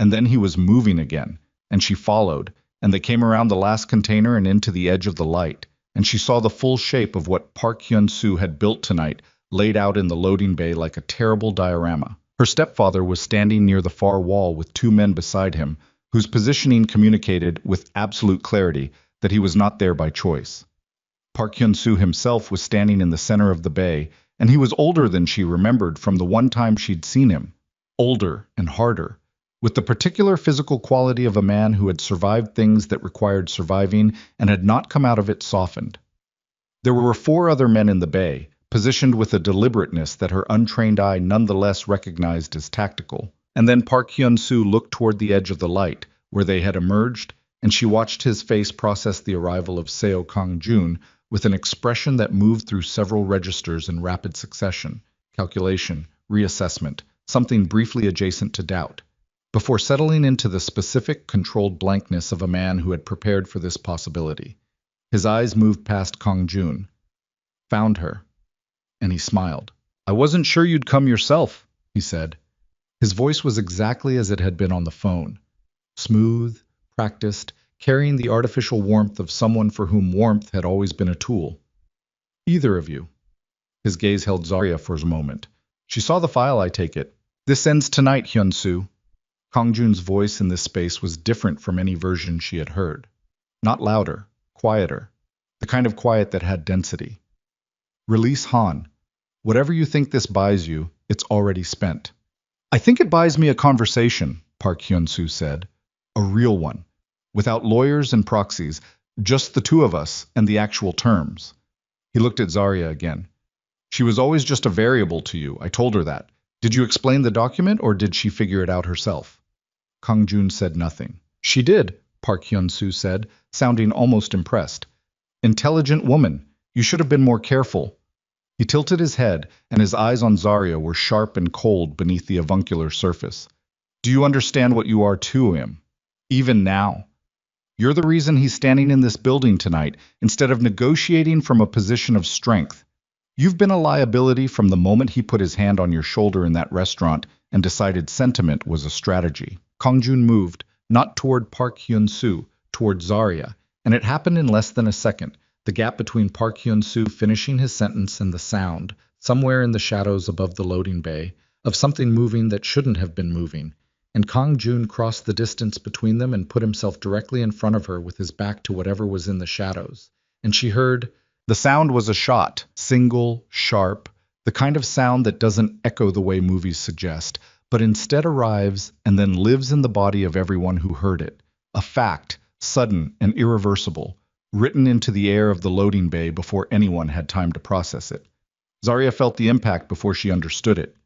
and then he was moving again, and she followed, and they came around the last container and into the edge of the light, and she saw the full shape of what Park Hyun-soo had built tonight, laid out in the loading bay like a terrible diorama. Her stepfather was standing near the far wall with 2 men beside him, whose positioning communicated with absolute clarity that he was not there by choice. Park Hyun-soo himself was standing in the center of the bay, and he was older than she remembered from the one time she'd seen him. Older and harder, with the particular physical quality of a man who had survived things that required surviving and had not come out of it softened. There were 4 other men in the bay, positioned with a deliberateness that her untrained eye nonetheless recognized as tactical. And then Park Hyun-soo looked toward the edge of the light, where they had emerged, and she watched his face process the arrival of Seo Kang-jun with an expression that moved through several registers in rapid succession: calculation, reassessment, something briefly adjacent to doubt, before settling into the specific, controlled blankness of a man who had prepared for this possibility. His eyes moved past Kang-jun. Found her. And he smiled. "I wasn't sure you'd come yourself," he said. His voice was exactly as it had been on the phone. Smooth, practiced, carrying the artificial warmth of someone for whom warmth had always been a tool. "Either of you." His gaze held Zarya for a moment. "She saw the file, I take it. This ends tonight, Hyun-soo." Kang-jun's voice in this space was different from any version she had heard. Not louder, quieter. The kind of quiet that had density. "Release Han. Whatever you think this buys you, it's already spent." "I think it buys me a conversation," Park Hyun-soo said. "A real one. Without lawyers and proxies, just the two of us and the actual terms." He looked at Zarya again. "She was always just a variable to you, I told her that. Did you explain the document, or did she figure it out herself?" Kang-jun said nothing. "She did," Park Hyun-soo said, sounding almost impressed. "Intelligent woman. You should have been more careful." He tilted his head, and his eyes on Zarya were sharp and cold beneath the avuncular surface. "Do you understand what you are to him? Even now? You're the reason he's standing in this building tonight, instead of negotiating from a position of strength. You've been a liability from the moment he put his hand on your shoulder in that restaurant and decided sentiment was a strategy." Kang-jun moved, not toward Park Hyun-soo, toward Zarya, and it happened in less than a second. The gap between Park Hyun-soo finishing his sentence and the sound, somewhere in the shadows above the loading bay, of something moving that shouldn't have been moving, and Kang-jun crossed the distance between them and put himself directly in front of her with his back to whatever was in the shadows. And she heard. The sound was a shot, single, sharp, the kind of sound that doesn't echo the way movies suggest, but instead arrives and then lives in the body of everyone who heard it. A fact, sudden and irreversible, written into the air of the loading bay before anyone had time to process it. Zarya felt the impact before she understood it.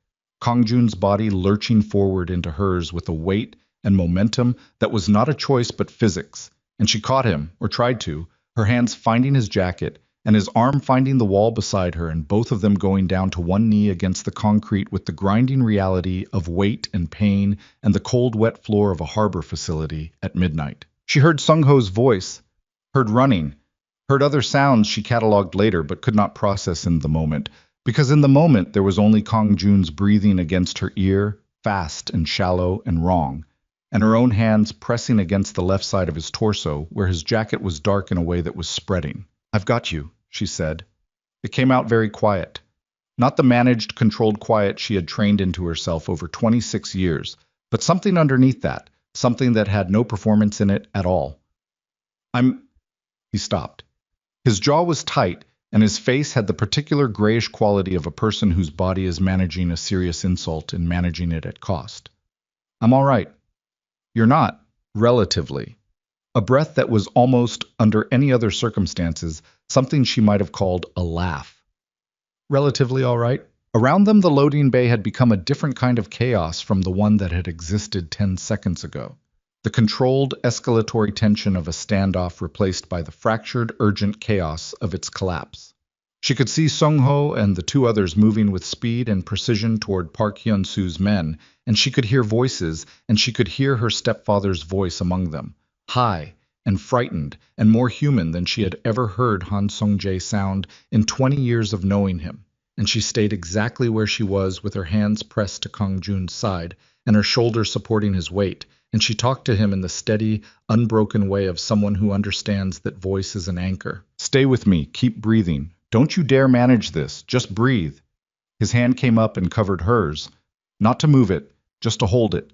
Kang-jun's body lurching forward into hers with a weight and momentum that was not a choice but physics, and she caught him, or tried to, her hands finding his jacket, and his arm finding the wall beside her, and both of them going down to one knee against the concrete with the grinding reality of weight and pain and the cold, wet floor of a harbor facility at midnight. She heard Sung-ho's voice, heard running, heard other sounds she cataloged later but could not process in the moment, because in the moment there was only Kang-jun's breathing against her ear, fast and shallow and wrong, and her own hands pressing against the left side of his torso where his jacket was dark in a way that was spreading. "I've got you," she said. It came out very quiet. Not the managed, controlled quiet she had trained into herself over 26 years, but something underneath that, something that had no performance in it at all. He stopped. His jaw was tight, and his face had the particular grayish quality of a person whose body is managing a serious insult and managing it at cost. "I'm all right." "You're not, relatively." A breath that was almost, under any other circumstances, something she might have called a laugh. "Relatively all right." Around them, the loading bay had become a different kind of chaos from the one that had existed 10 seconds ago. The controlled, escalatory tension of a standoff replaced by the fractured, urgent chaos of its collapse. She could see Sung-ho and the two others moving with speed and precision toward Park Hyun-soo's men, and she could hear voices, and she could hear her stepfather's voice among them, high and frightened and more human than she had ever heard Han Sung-jae sound in 20 years of knowing him. And she stayed exactly where she was with her hands pressed to Kang-jun's side and her shoulder supporting his weight, and she talked to him in the steady, unbroken way of someone who understands that voice is an anchor. "Stay with me, keep breathing. Don't you dare manage this, just breathe." His hand came up and covered hers, not to move it, just to hold it.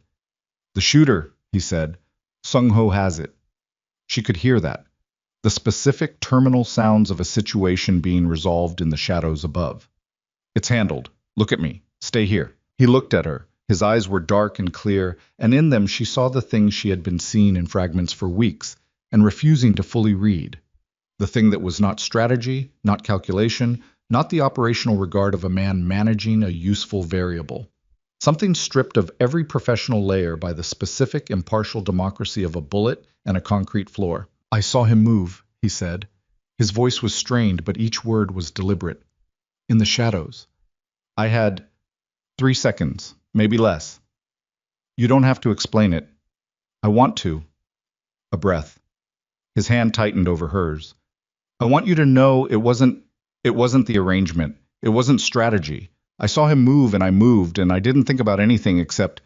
"The shooter," he said. "Sung-ho has it." She could hear that. The specific terminal sounds of a situation being resolved in the shadows above. "It's handled. Look at me. Stay here." He looked at her. His eyes were dark and clear, and in them she saw the thing she had been seeing in fragments for weeks and refusing to fully read. The thing that was not strategy, not calculation, not the operational regard of a man managing a useful variable. Something stripped of every professional layer by the specific, impartial democracy of a bullet and a concrete floor. "I saw him move," he said. His voice was strained, but each word was deliberate. "In the shadows. I had 3 seconds, maybe less. You don't have to explain it. I want to." A breath. His hand tightened over hers. "I want you to know it wasn't the arrangement. It wasn't strategy. I saw him move and I moved and I didn't think about anything except—"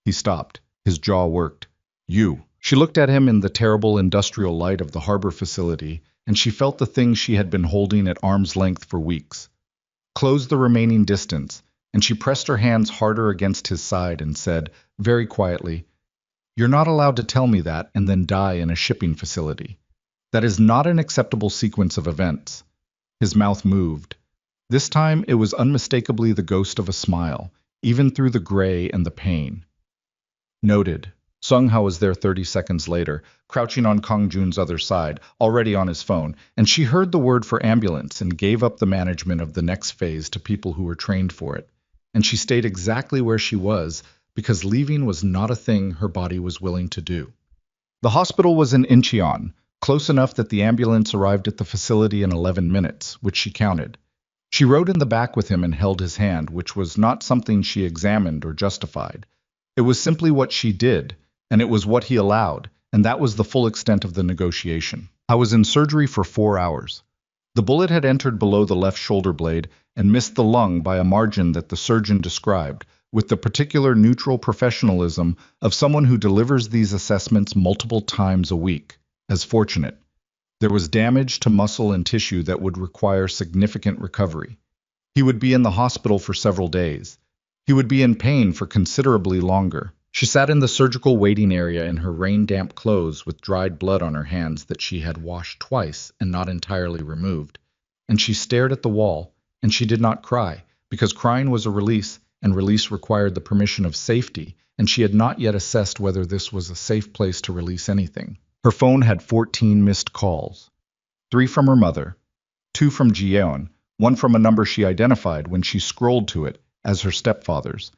He stopped. His jaw worked. "You." She looked at him in the terrible industrial light of the harbor facility, and she felt the thing she had been holding at arm's length for weeks. Close the remaining distance, and she pressed her hands harder against his side and said, very quietly, "You're not allowed to tell me that and then die in a shipping facility. That is not an acceptable sequence of events." His mouth moved. This time it was unmistakably the ghost of a smile, even through the gray and the pain. "Noted." Sung-ha was there 30 seconds later, crouching on Kong Jun's other side, already on his phone, and she heard the word for ambulance and gave up the management of the next phase to people who were trained for it. And she stayed exactly where she was, because leaving was not a thing her body was willing to do. The hospital was in Incheon, close enough that the ambulance arrived at the facility in 11 minutes, which she counted. She rode in the back with him and held his hand, which was not something she examined or justified. It was simply what she did, and it was what he allowed, and that was the full extent of the negotiation. "I was in surgery for 4 hours. The bullet had entered below the left shoulder blade and missed the lung by a margin that the surgeon described, with the particular neutral professionalism of someone who delivers these assessments multiple times a week, as fortunate. There was damage to muscle and tissue that would require significant recovery. He would be in the hospital for several days. He would be in pain for considerably longer." She sat in the surgical waiting area in her rain-damp clothes with dried blood on her hands that she had washed twice and not entirely removed. And she stared at the wall, and she did not cry, because crying was a release, and release required the permission of safety, and she had not yet assessed whether this was a safe place to release anything. Her phone had 14 missed calls. 3 from her mother, 2 from Ji-yeon, 1 from a number she identified when she scrolled to it as her stepfather's.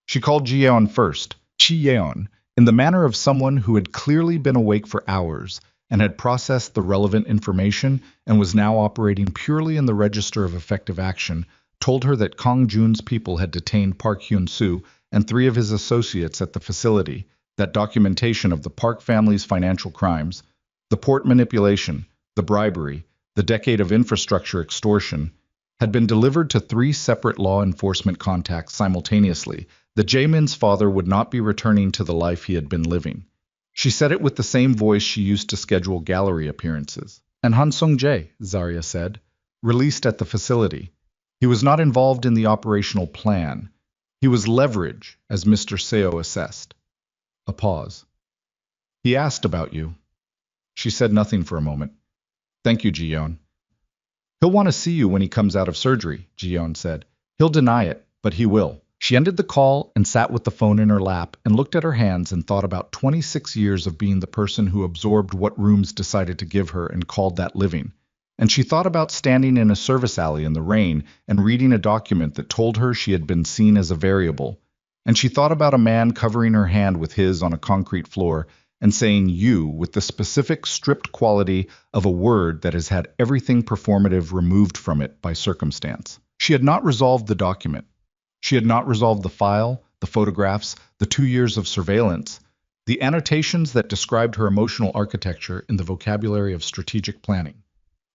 She called Ji-yeon first. Ji-yeon, in the manner of someone who had clearly been awake for hours and had processed the relevant information and was now operating purely in the register of effective action, told her that Kong Jun's people had detained Park Hyun-soo and 3 of his associates at the facility, that documentation of the Park family's financial crimes, the port manipulation, the bribery, the decade of infrastructure extortion, had been delivered to 3 separate law enforcement contacts simultaneously, that Jaemin's father would not be returning to the life he had been living. She said it with the same voice she used to schedule gallery appearances. "And Han Sung-jae," Zarya said, "released at the facility. He was not involved in the operational plan. He was leverage, as Mr. Seo assessed." A pause. "He asked about you." She said nothing for a moment. "Thank you, Ji-yeon." "He'll want to see you when he comes out of surgery," Ji-yeon said. "He'll deny it, but he will." She ended the call and sat with the phone in her lap and looked at her hands and thought about 26 years of being the person who absorbed what rooms decided to give her and called that living. And she thought about standing in a service alley in the rain and reading a document that told her she had been seen as a variable. And she thought about a man covering her hand with his on a concrete floor and saying "you" with the specific stripped quality of a word that has had everything performative removed from it by circumstance. She had not resolved the document. She had not resolved the file, the photographs, the 2 years of surveillance, the annotations that described her emotional architecture in the vocabulary of strategic planning.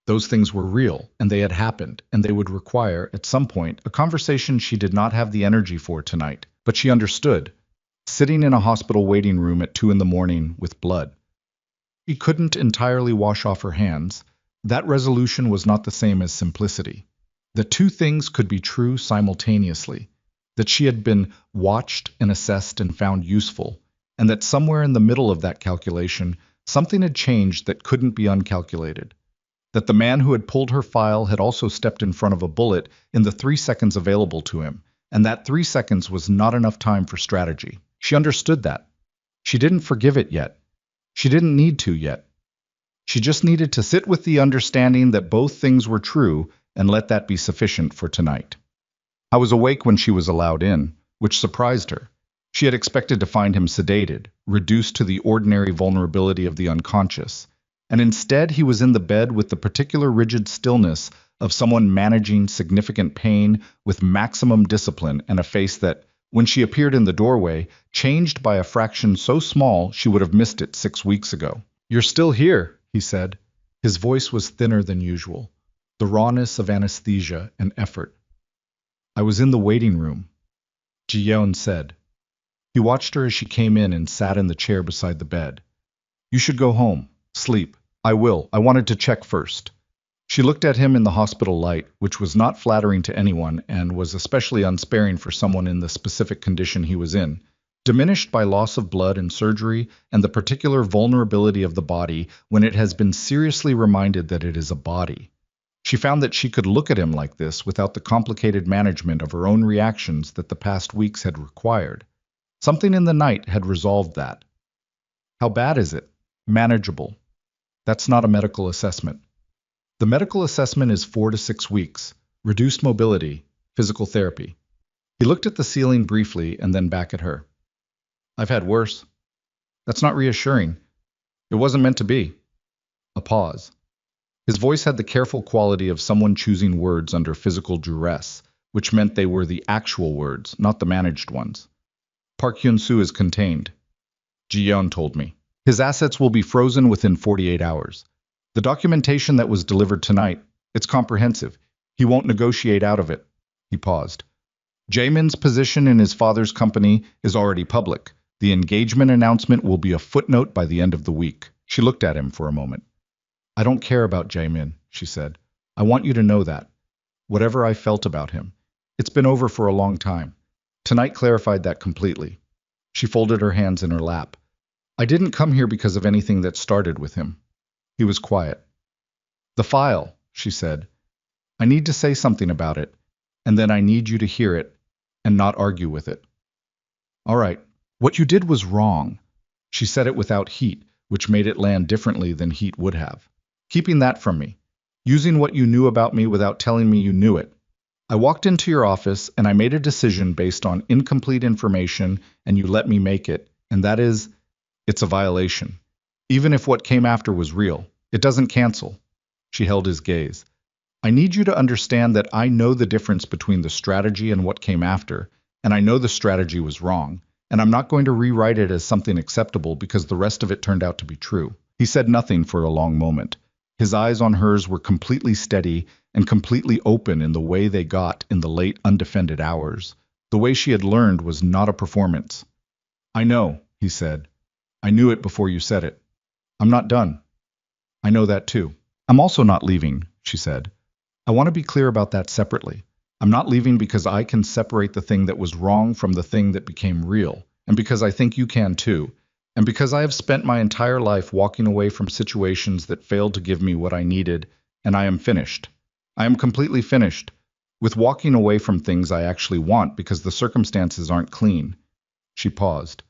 Those things were real, and they had happened, and they would require, at some point, a conversation she did not have the energy for tonight, but she understood, sitting in a hospital waiting room at 2 in the morning with blood. She couldn't entirely wash off her hands. That resolution was not the same as simplicity. That 2 things could be true simultaneously. That she had been watched and assessed and found useful, and that somewhere in the middle of that calculation, something had changed that couldn't be uncalculated. That the man who had pulled her file had also stepped in front of a bullet in the 3 seconds available to him, and that 3 seconds was not enough time for strategy. She understood that. She didn't forgive it yet. She didn't need to yet. She just needed to sit with the understanding that both things were true and let that be sufficient for tonight. "I was awake when she was allowed in," which surprised her. She had expected to find him sedated, reduced to the ordinary vulnerability of the unconscious, and instead he was in the bed with the particular rigid stillness of someone managing significant pain with maximum discipline and a face that, when she appeared in the doorway, changed by a fraction so small she would have missed it 6 weeks ago. "You're still here," he said. His voice was thinner than usual, the rawness of anesthesia and effort. "I was in the waiting room," Ji-yeon said. He watched her as she came in and sat in the chair beside the bed. "You should go home. Sleep. I will. I wanted to check first." She looked at him in the hospital light, which was not flattering to anyone and was especially unsparing for someone in the specific condition he was in, diminished by loss of blood and surgery and the particular vulnerability of the body when it has been seriously reminded that it is a body. She found that she could look at him like this without the complicated management of her own reactions that the past weeks had required. Something in the night had resolved that. How bad is it? Manageable. That's not a medical assessment. The medical assessment is 4 to 6 weeks, reduced mobility, physical therapy. He looked at the ceiling briefly and then back at her. "I've had worse." "That's not reassuring. It wasn't meant to be." A pause. His voice had the careful quality of someone choosing words under physical duress, which meant they were the actual words, not the managed ones. "Park Hyun-soo is contained," Ji-yeon told me. "His assets will be frozen within 48 hours. The documentation that was delivered tonight, it's comprehensive. He won't negotiate out of it." He paused. "Jaemin's position in his father's company is already public. The engagement announcement will be a footnote by the end of the week." She looked at him for a moment. "I don't care about Jaemin," she said. "I want you to know that. Whatever I felt about him, it's been over for a long time. Tonight clarified that completely." She folded her hands in her lap. "I didn't come here because of anything that started with him." He was quiet. "The file," she said. "I need to say something about it, and then I need you to hear it and not argue with it." "All right. What you did was wrong." She said it without heat, which made it land differently than heat would have. "Keeping that from me. Using what you knew about me without telling me you knew it. I walked into your office and I made a decision based on incomplete information and you let me make it, and that is, it's a violation. Even if what came after was real, it doesn't cancel." She held his gaze. "I need you to understand that I know the difference between the strategy and what came after, and I know the strategy was wrong, and I'm not going to rewrite it as something acceptable because the rest of it turned out to be true." He said nothing for a long moment. His eyes on hers were completely steady and completely open in the way they got in the late, undefended hours. The way she had learned was not a performance. "I know," he said. "I knew it before you said it. I'm not done." "I know that too." "I'm also not leaving," she said. "I want to be clear about that separately. I'm not leaving because I can separate the thing that was wrong from the thing that became real, and because I think you can too, and because I have spent my entire life walking away from situations that failed to give me what I needed, and I am finished. I am completely finished with walking away from things I actually want because the circumstances aren't clean." She paused.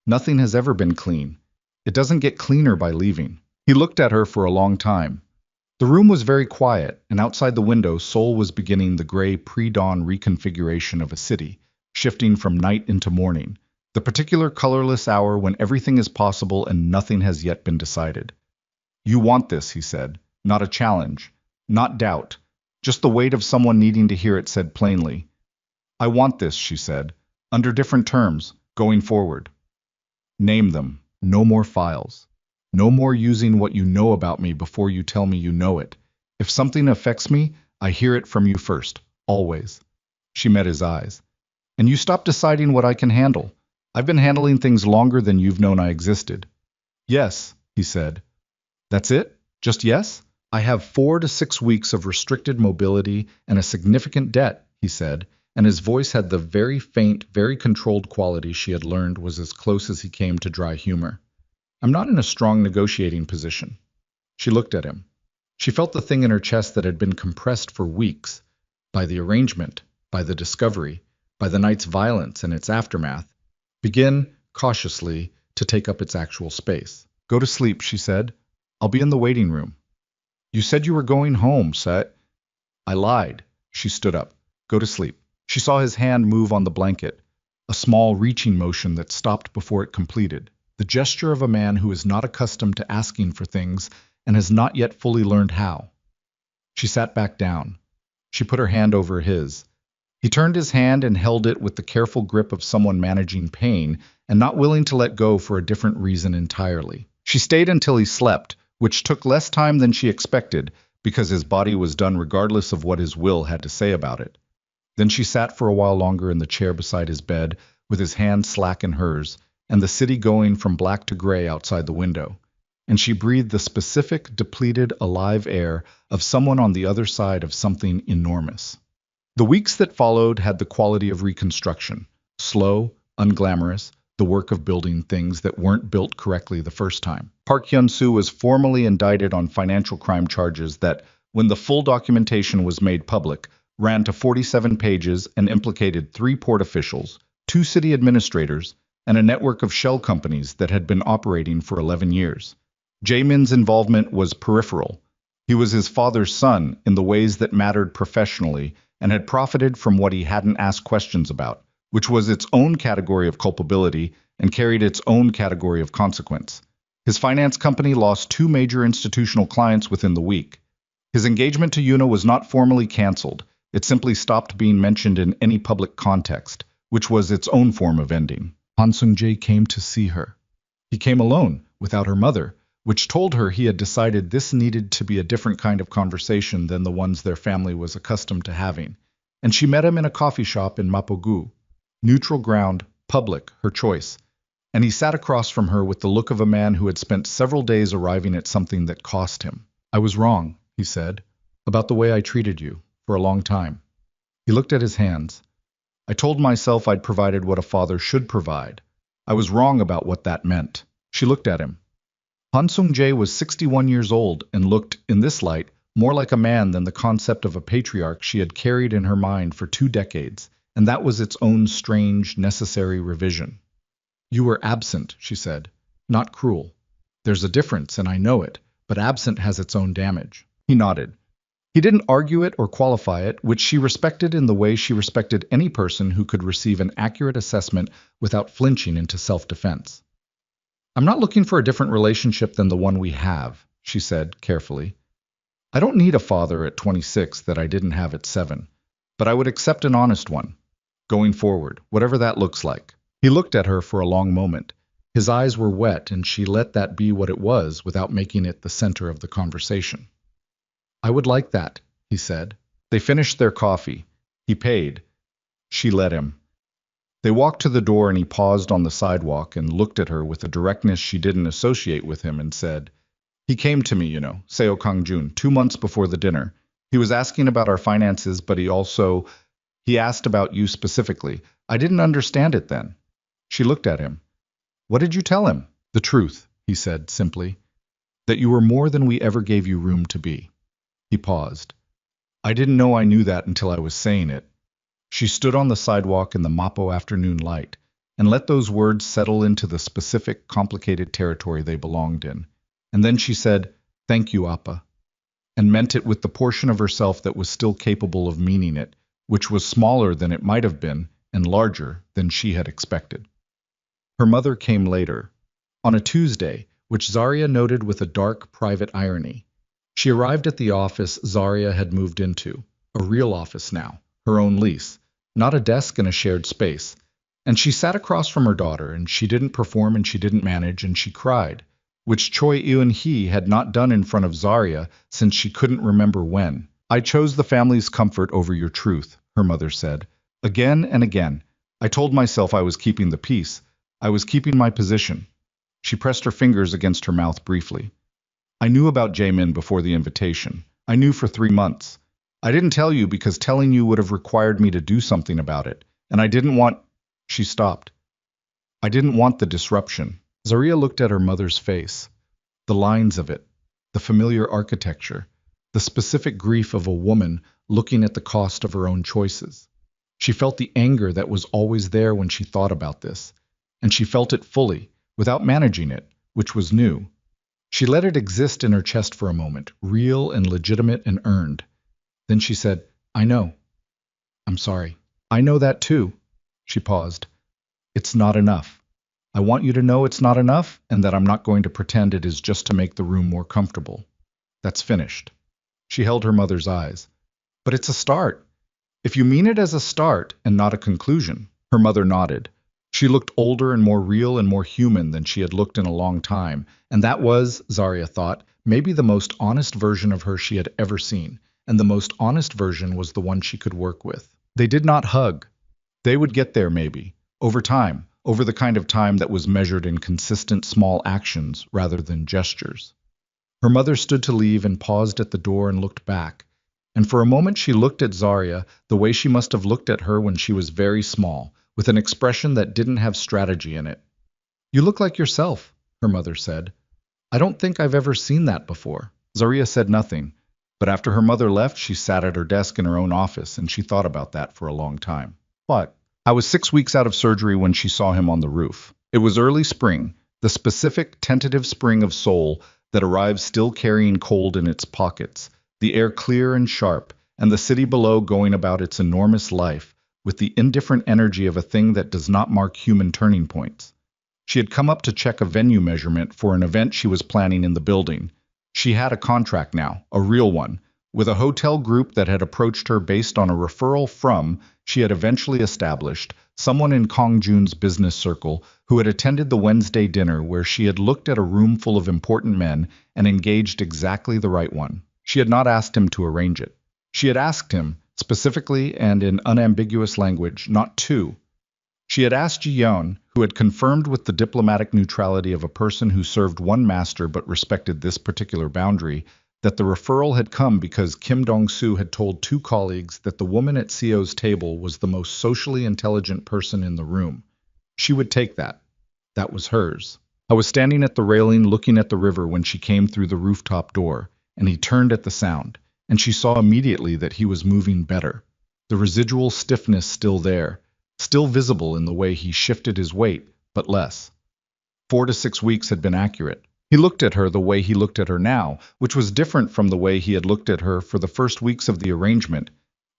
"Nothing has ever been clean. It doesn't get cleaner by leaving." He looked at her for a long time. The room was very quiet, and outside the window, Seoul was beginning the gray pre-dawn reconfiguration of a city, shifting from night into morning, the particular colorless hour when everything is possible and nothing has yet been decided. "You want this," he said, "not a challenge, not doubt, just the weight of someone needing to hear it said plainly." "I want this," she said, "under different terms, going forward." "Name them. No more files. No more using what you know about me before you tell me you know it. If something affects me, I hear it from you first, always." She met his eyes. "And you stop deciding what I can handle. I've been handling things longer than you've known I existed." "Yes," he said. "That's it? Just yes?" "I have 4 to 6 weeks of restricted mobility and a significant debt," he said, and his voice had the very faint, very controlled quality she had learned was as close as he came to dry humor. "I'm not in a strong negotiating position." She looked at him. She felt the thing in her chest that had been compressed for weeks, by the arrangement, by the discovery, by the night's violence and its aftermath, begin, cautiously, to take up its actual space. "Go to sleep," she said. "I'll be in the waiting room." "You said you were going home, Set." "I lied." She stood up. "Go to sleep." She saw his hand move on the blanket. a small reaching motion that stopped before it completed, the gesture of a man who is not accustomed to asking for things and has not yet fully learned how. She sat back down. She put her hand over his. He turned his hand and held it with the careful grip of someone managing pain and not willing to let go for a different reason entirely. She stayed until he slept, which took less time than she expected because his body was done regardless of what his will had to say about it. Then she sat for a while longer in the chair beside his bed, with his hand slack in hers, and the city going from black to gray outside the window. And she breathed the specific, depleted, alive air of someone on the other side of something enormous. The weeks that followed had the quality of reconstruction, slow, unglamorous, the work of building things that weren't built correctly the first time. Park Hyun-soo was formally indicted on financial crime charges that, when the full documentation was made public, ran to 47 pages and implicated 3 port officials, 2 city administrators, and a network of shell companies that had been operating for 11 years. Jaemin's involvement was peripheral. He was his father's son in the ways that mattered professionally and had profited from what he hadn't asked questions about, which was its own category of culpability and carried its own category of consequence. His finance company lost 2 major institutional clients within the week. His engagement to Yuna was not formally cancelled. It simply stopped being mentioned in any public context, which was its own form of ending. Han Sung-jae came to see her. He came alone, without her mother, which told her he had decided this needed to be a different kind of conversation than the ones their family was accustomed to having. And she met him in a coffee shop in Mapogu. Neutral ground, public, her choice. And he sat across from her with the look of a man who had spent several days arriving at something that cost him. "I was wrong," he said, "about the way I treated you, for a long time." He looked at his hands. "I told myself I'd provided what a father should provide. I was wrong about what that meant." She looked at him. Han Sung-jae was 61 years old and looked, in this light, more like a man than the concept of a patriarch she had carried in her mind for 2 decades, and that was its own strange, necessary revision. "You were absent," she said, "not cruel. There's a difference, and I know it, but absent has its own damage." He nodded. He didn't argue it or qualify it, which she respected in the way she respected any person who could receive an accurate assessment without flinching into self-defense. "I'm not looking for a different relationship than the one we have," she said carefully. "I don't need a father at 26 that I didn't have at 7, but I would accept an honest one, going forward, whatever that looks like." He looked at her for a long moment. His eyes were wet, and she let that be what it was without making it the center of the conversation. "I would like that," he said. They finished their coffee. He paid. She let him. They walked to the door and he paused on the sidewalk and looked at her with a directness she didn't associate with him and said, "He came to me, Seo Kang-jun, 2 months before the dinner. He was asking about our finances, but he asked about you specifically. I didn't understand it then." She looked at him. "What did you tell him?" "The truth," he said simply. "That you were more than we ever gave you room to be." He paused. "I didn't know I knew that until I was saying it." She stood on the sidewalk in the Mapo afternoon light and let those words settle into the specific, complicated territory they belonged in. And then she said, "Thank you, Appa," and meant it with the portion of herself that was still capable of meaning it, which was smaller than it might have been and larger than she had expected. Her mother came later, on a Tuesday, which Zarya noted with a dark, private irony. She arrived at the office Zarya had moved into, a real office now, her own lease, not a desk in a shared space. And she sat across from her daughter, and she didn't perform and she didn't manage, and she cried, which Choi Eun-hee had not done in front of Zarya since she couldn't remember when. "I chose the family's comfort over your truth," her mother said. "Again and again. I told myself I was keeping the peace. I was keeping my position." She pressed her fingers against her mouth briefly. "I knew about Jaemin before the invitation. I knew for 3 months. I didn't tell you because telling you would have required me to do something about it. And I didn't want—" She stopped. "I didn't want the disruption." Zarya looked at her mother's face. The lines of it, the familiar architecture, the specific grief of a woman looking at the cost of her own choices. She felt the anger that was always there when she thought about this, and she felt it fully, without managing it, which was new. She let it exist in her chest for a moment, real and legitimate and earned. Then she said, "I know. I'm sorry. I know that too." She paused. It's not enough. I want you to know it's not enough and that I'm not going to pretend it is just to make the room more comfortable. That's finished. She held her mother's eyes. But it's a start. If you mean it as a start and not a conclusion. Her mother nodded. She looked older and more real and more human than she had looked in a long time, and that was, Zarya thought, maybe the most honest version of her she had ever seen, and the most honest version was the one she could work with. They did not hug. They would get there maybe, over time, over the kind of time that was measured in consistent small actions rather than gestures. Her mother stood to leave and paused at the door and looked back. And for a moment she looked at Zarya the way she must have looked at her when she was very small, with an expression that didn't have strategy in it. "You look like yourself," her mother said. "I don't think I've ever seen that before." Zarya said nothing, but after her mother left, she sat at her desk in her own office, and she thought about that for a long time. What? I was 6 weeks out of surgery when she saw him on the roof. It was early spring, the specific, tentative spring of soul that arrives still carrying cold in its pockets, the air clear and sharp, and the city below going about its enormous life, with the indifferent energy of a thing that does not mark human turning points. She had come up to check a venue measurement for an event she was planning in the building. She had a contract now, a real one, with a hotel group that had approached her based on a referral from, she had eventually established, someone in Kong Jun's business circle who had attended the Wednesday dinner where she had looked at a room full of important men and engaged exactly the right one. She had not asked him to arrange it. She had asked him, specifically and in unambiguous language, not to. She had asked Ji-yeon, who had confirmed with the diplomatic neutrality of a person who served one master but respected this particular boundary, that the referral had come because Kim Dong-soo had told two colleagues that the woman at CEO's table was the most socially intelligent person in the room. She would take that. That was hers. I was standing at the railing looking at the river when she came through the rooftop door, and he turned at the sound, and she saw immediately that he was moving better. The residual stiffness still there, still visible in the way he shifted his weight, but less. 4 to 6 weeks had been accurate. He looked at her the way he looked at her now, which was different from the way he had looked at her for the first weeks of the arrangement,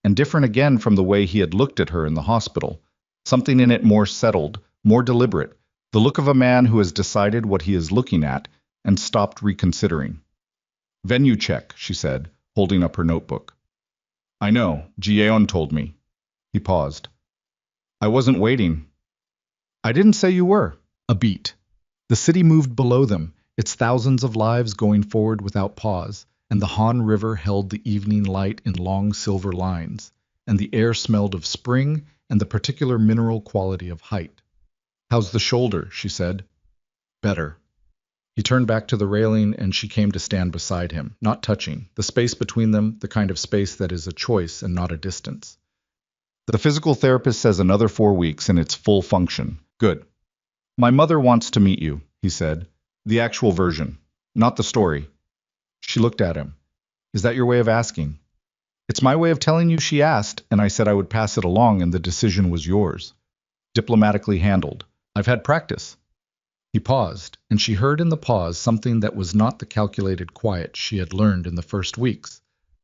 and different again from the way he had looked at her in the hospital. Something in it more settled, more deliberate, the look of a man who has decided what he is looking at and stopped reconsidering. "Venue check," she said, holding up her notebook. "I know, Ji-yeon told me." He paused. "I wasn't waiting." "I didn't say you were." A beat. The city moved below them, its thousands of lives going forward without pause, and the Han River held the evening light in long silver lines, and the air smelled of spring and the particular mineral quality of height. "How's the shoulder?" she said. "Better." He turned back to the railing and she came to stand beside him, not touching, the space between them, the kind of space that is a choice and not a distance. "The physical therapist says another 4 weeks and it's full function. Good." "My mother wants to meet you," he said. "The actual version, not the story." She looked at him. "Is that your way of asking?" "It's my way of telling you she asked, and I said I would pass it along and the decision was yours. Diplomatically handled. I've had practice." He paused, and she heard in the pause something that was not the calculated quiet she had learned in the first weeks,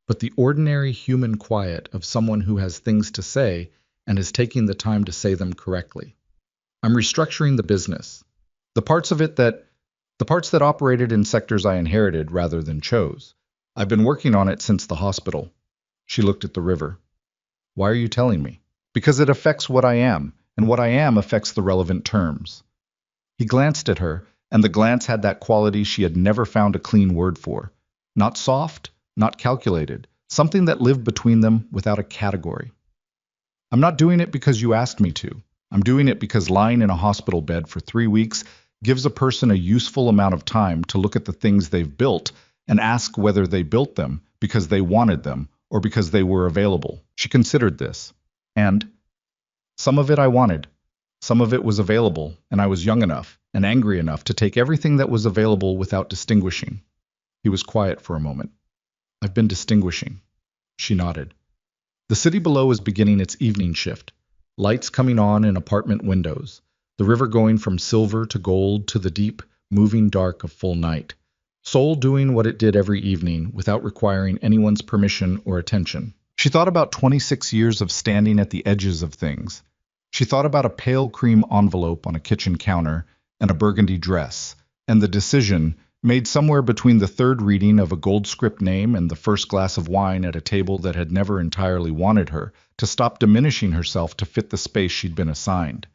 but the ordinary human quiet of someone who has things to say and is taking the time to say them correctly. "I'm restructuring the business. The parts that operated in sectors I inherited rather than chose. I've been working on it since the hospital." She looked at the river. "Why are you telling me?" "Because it affects what I am, and what I am affects the relevant terms." He glanced at her, and the glance had that quality she had never found a clean word for. Not soft, not calculated, something that lived between them without a category. "I'm not doing it because you asked me to. I'm doing it because lying in a hospital bed for 3 weeks gives a person a useful amount of time to look at the things they've built and ask whether they built them because they wanted them or because they were available." She considered this. And some of it I wanted. Some of it was available, and I was young enough and angry enough to take everything that was available without distinguishing. He was quiet for a moment. "I've been distinguishing." She nodded. The city below was beginning its evening shift. Lights coming on in apartment windows. The river going from silver to gold to the deep, moving dark of full night. Seoul doing what it did every evening without requiring anyone's permission or attention. She thought about 26 years of standing at the edges of things. She thought about a pale cream envelope on a kitchen counter and a burgundy dress, and the decision, made somewhere between the third reading of a gold script name and the first glass of wine at a table that had never entirely wanted her, to stop diminishing herself to fit the space she'd been assigned.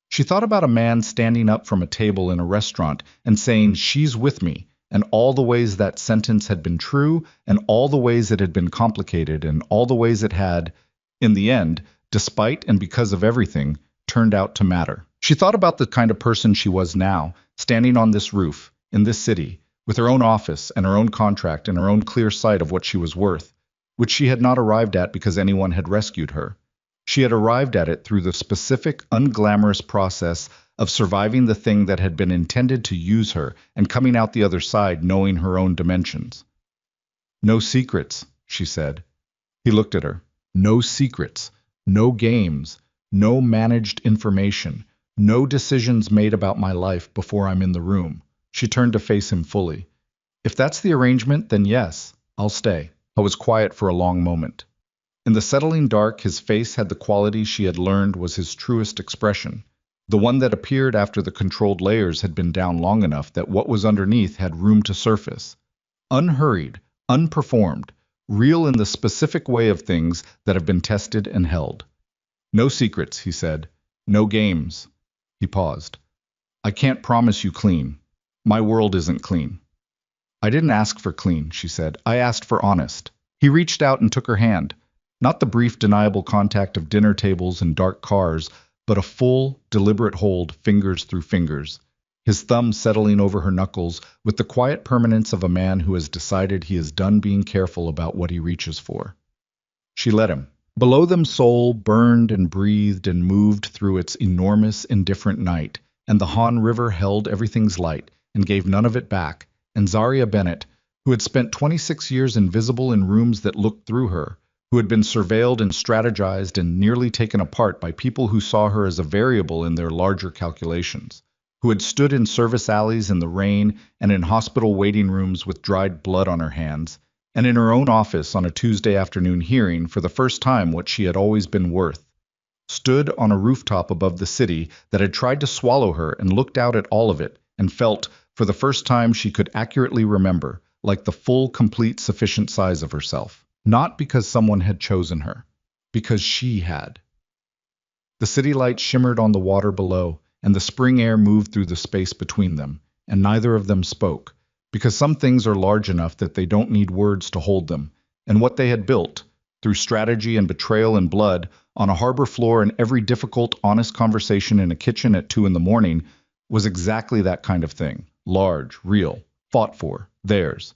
She thought about a man standing up from a table in a restaurant and saying, "She's with me," and all the ways that sentence had been true, and all the ways it had been complicated, and all the ways it had, in the end, despite and because of everything, turned out to matter. She thought about the kind of person she was now, standing on this roof, in this city, with her own office and her own contract and her own clear sight of what she was worth, which she had not arrived at because anyone had rescued her. She had arrived at it through the specific, unglamorous process of surviving the thing that had been intended to use her and coming out the other side knowing her own dimensions. "No secrets," she said. He looked at her. "No secrets. No games. No managed information. No decisions made about my life before I'm in the room." She turned to face him fully. "If that's the arrangement, then yes, I'll stay." I was quiet for a long moment. In the settling dark, his face had the quality she had learned was his truest expression, the one that appeared after the controlled layers had been down long enough that what was underneath had room to surface. Unhurried, unperformed, real in the specific way of things that have been tested and held. "No secrets," he said. "No games." He paused. "I can't promise you clean. My world isn't clean." "I didn't ask for clean," she said. "I asked for honest." He reached out and took her hand. Not the brief, deniable contact of dinner tables and dark cars, but a full, deliberate hold, fingers through fingers, his thumb settling over her knuckles with the quiet permanence of a man who has decided he is done being careful about what he reaches for. She let him. Below them Seoul burned and breathed and moved through its enormous, indifferent night, and the Han River held everything's light and gave none of it back, and Zaria Bennett, who had spent 26 years invisible in rooms that looked through her, who had been surveilled and strategized and nearly taken apart by people who saw her as a variable in their larger calculations, who had stood in service alleys in the rain and in hospital waiting rooms with dried blood on her hands, and in her own office on a Tuesday afternoon hearing for the first time what she had always been worth, stood on a rooftop above the city that had tried to swallow her and looked out at all of it and felt, for the first time she could accurately remember, like the full, complete, sufficient size of herself. Not because someone had chosen her, because she had. The city lights shimmered on the water below, and the spring air moved through the space between them, and neither of them spoke, because some things are large enough that they don't need words to hold them, and what they had built, through strategy and betrayal and blood, on a harbor floor and every difficult, honest conversation in a kitchen at 2 a.m, was exactly that kind of thing, large, real, fought for, theirs,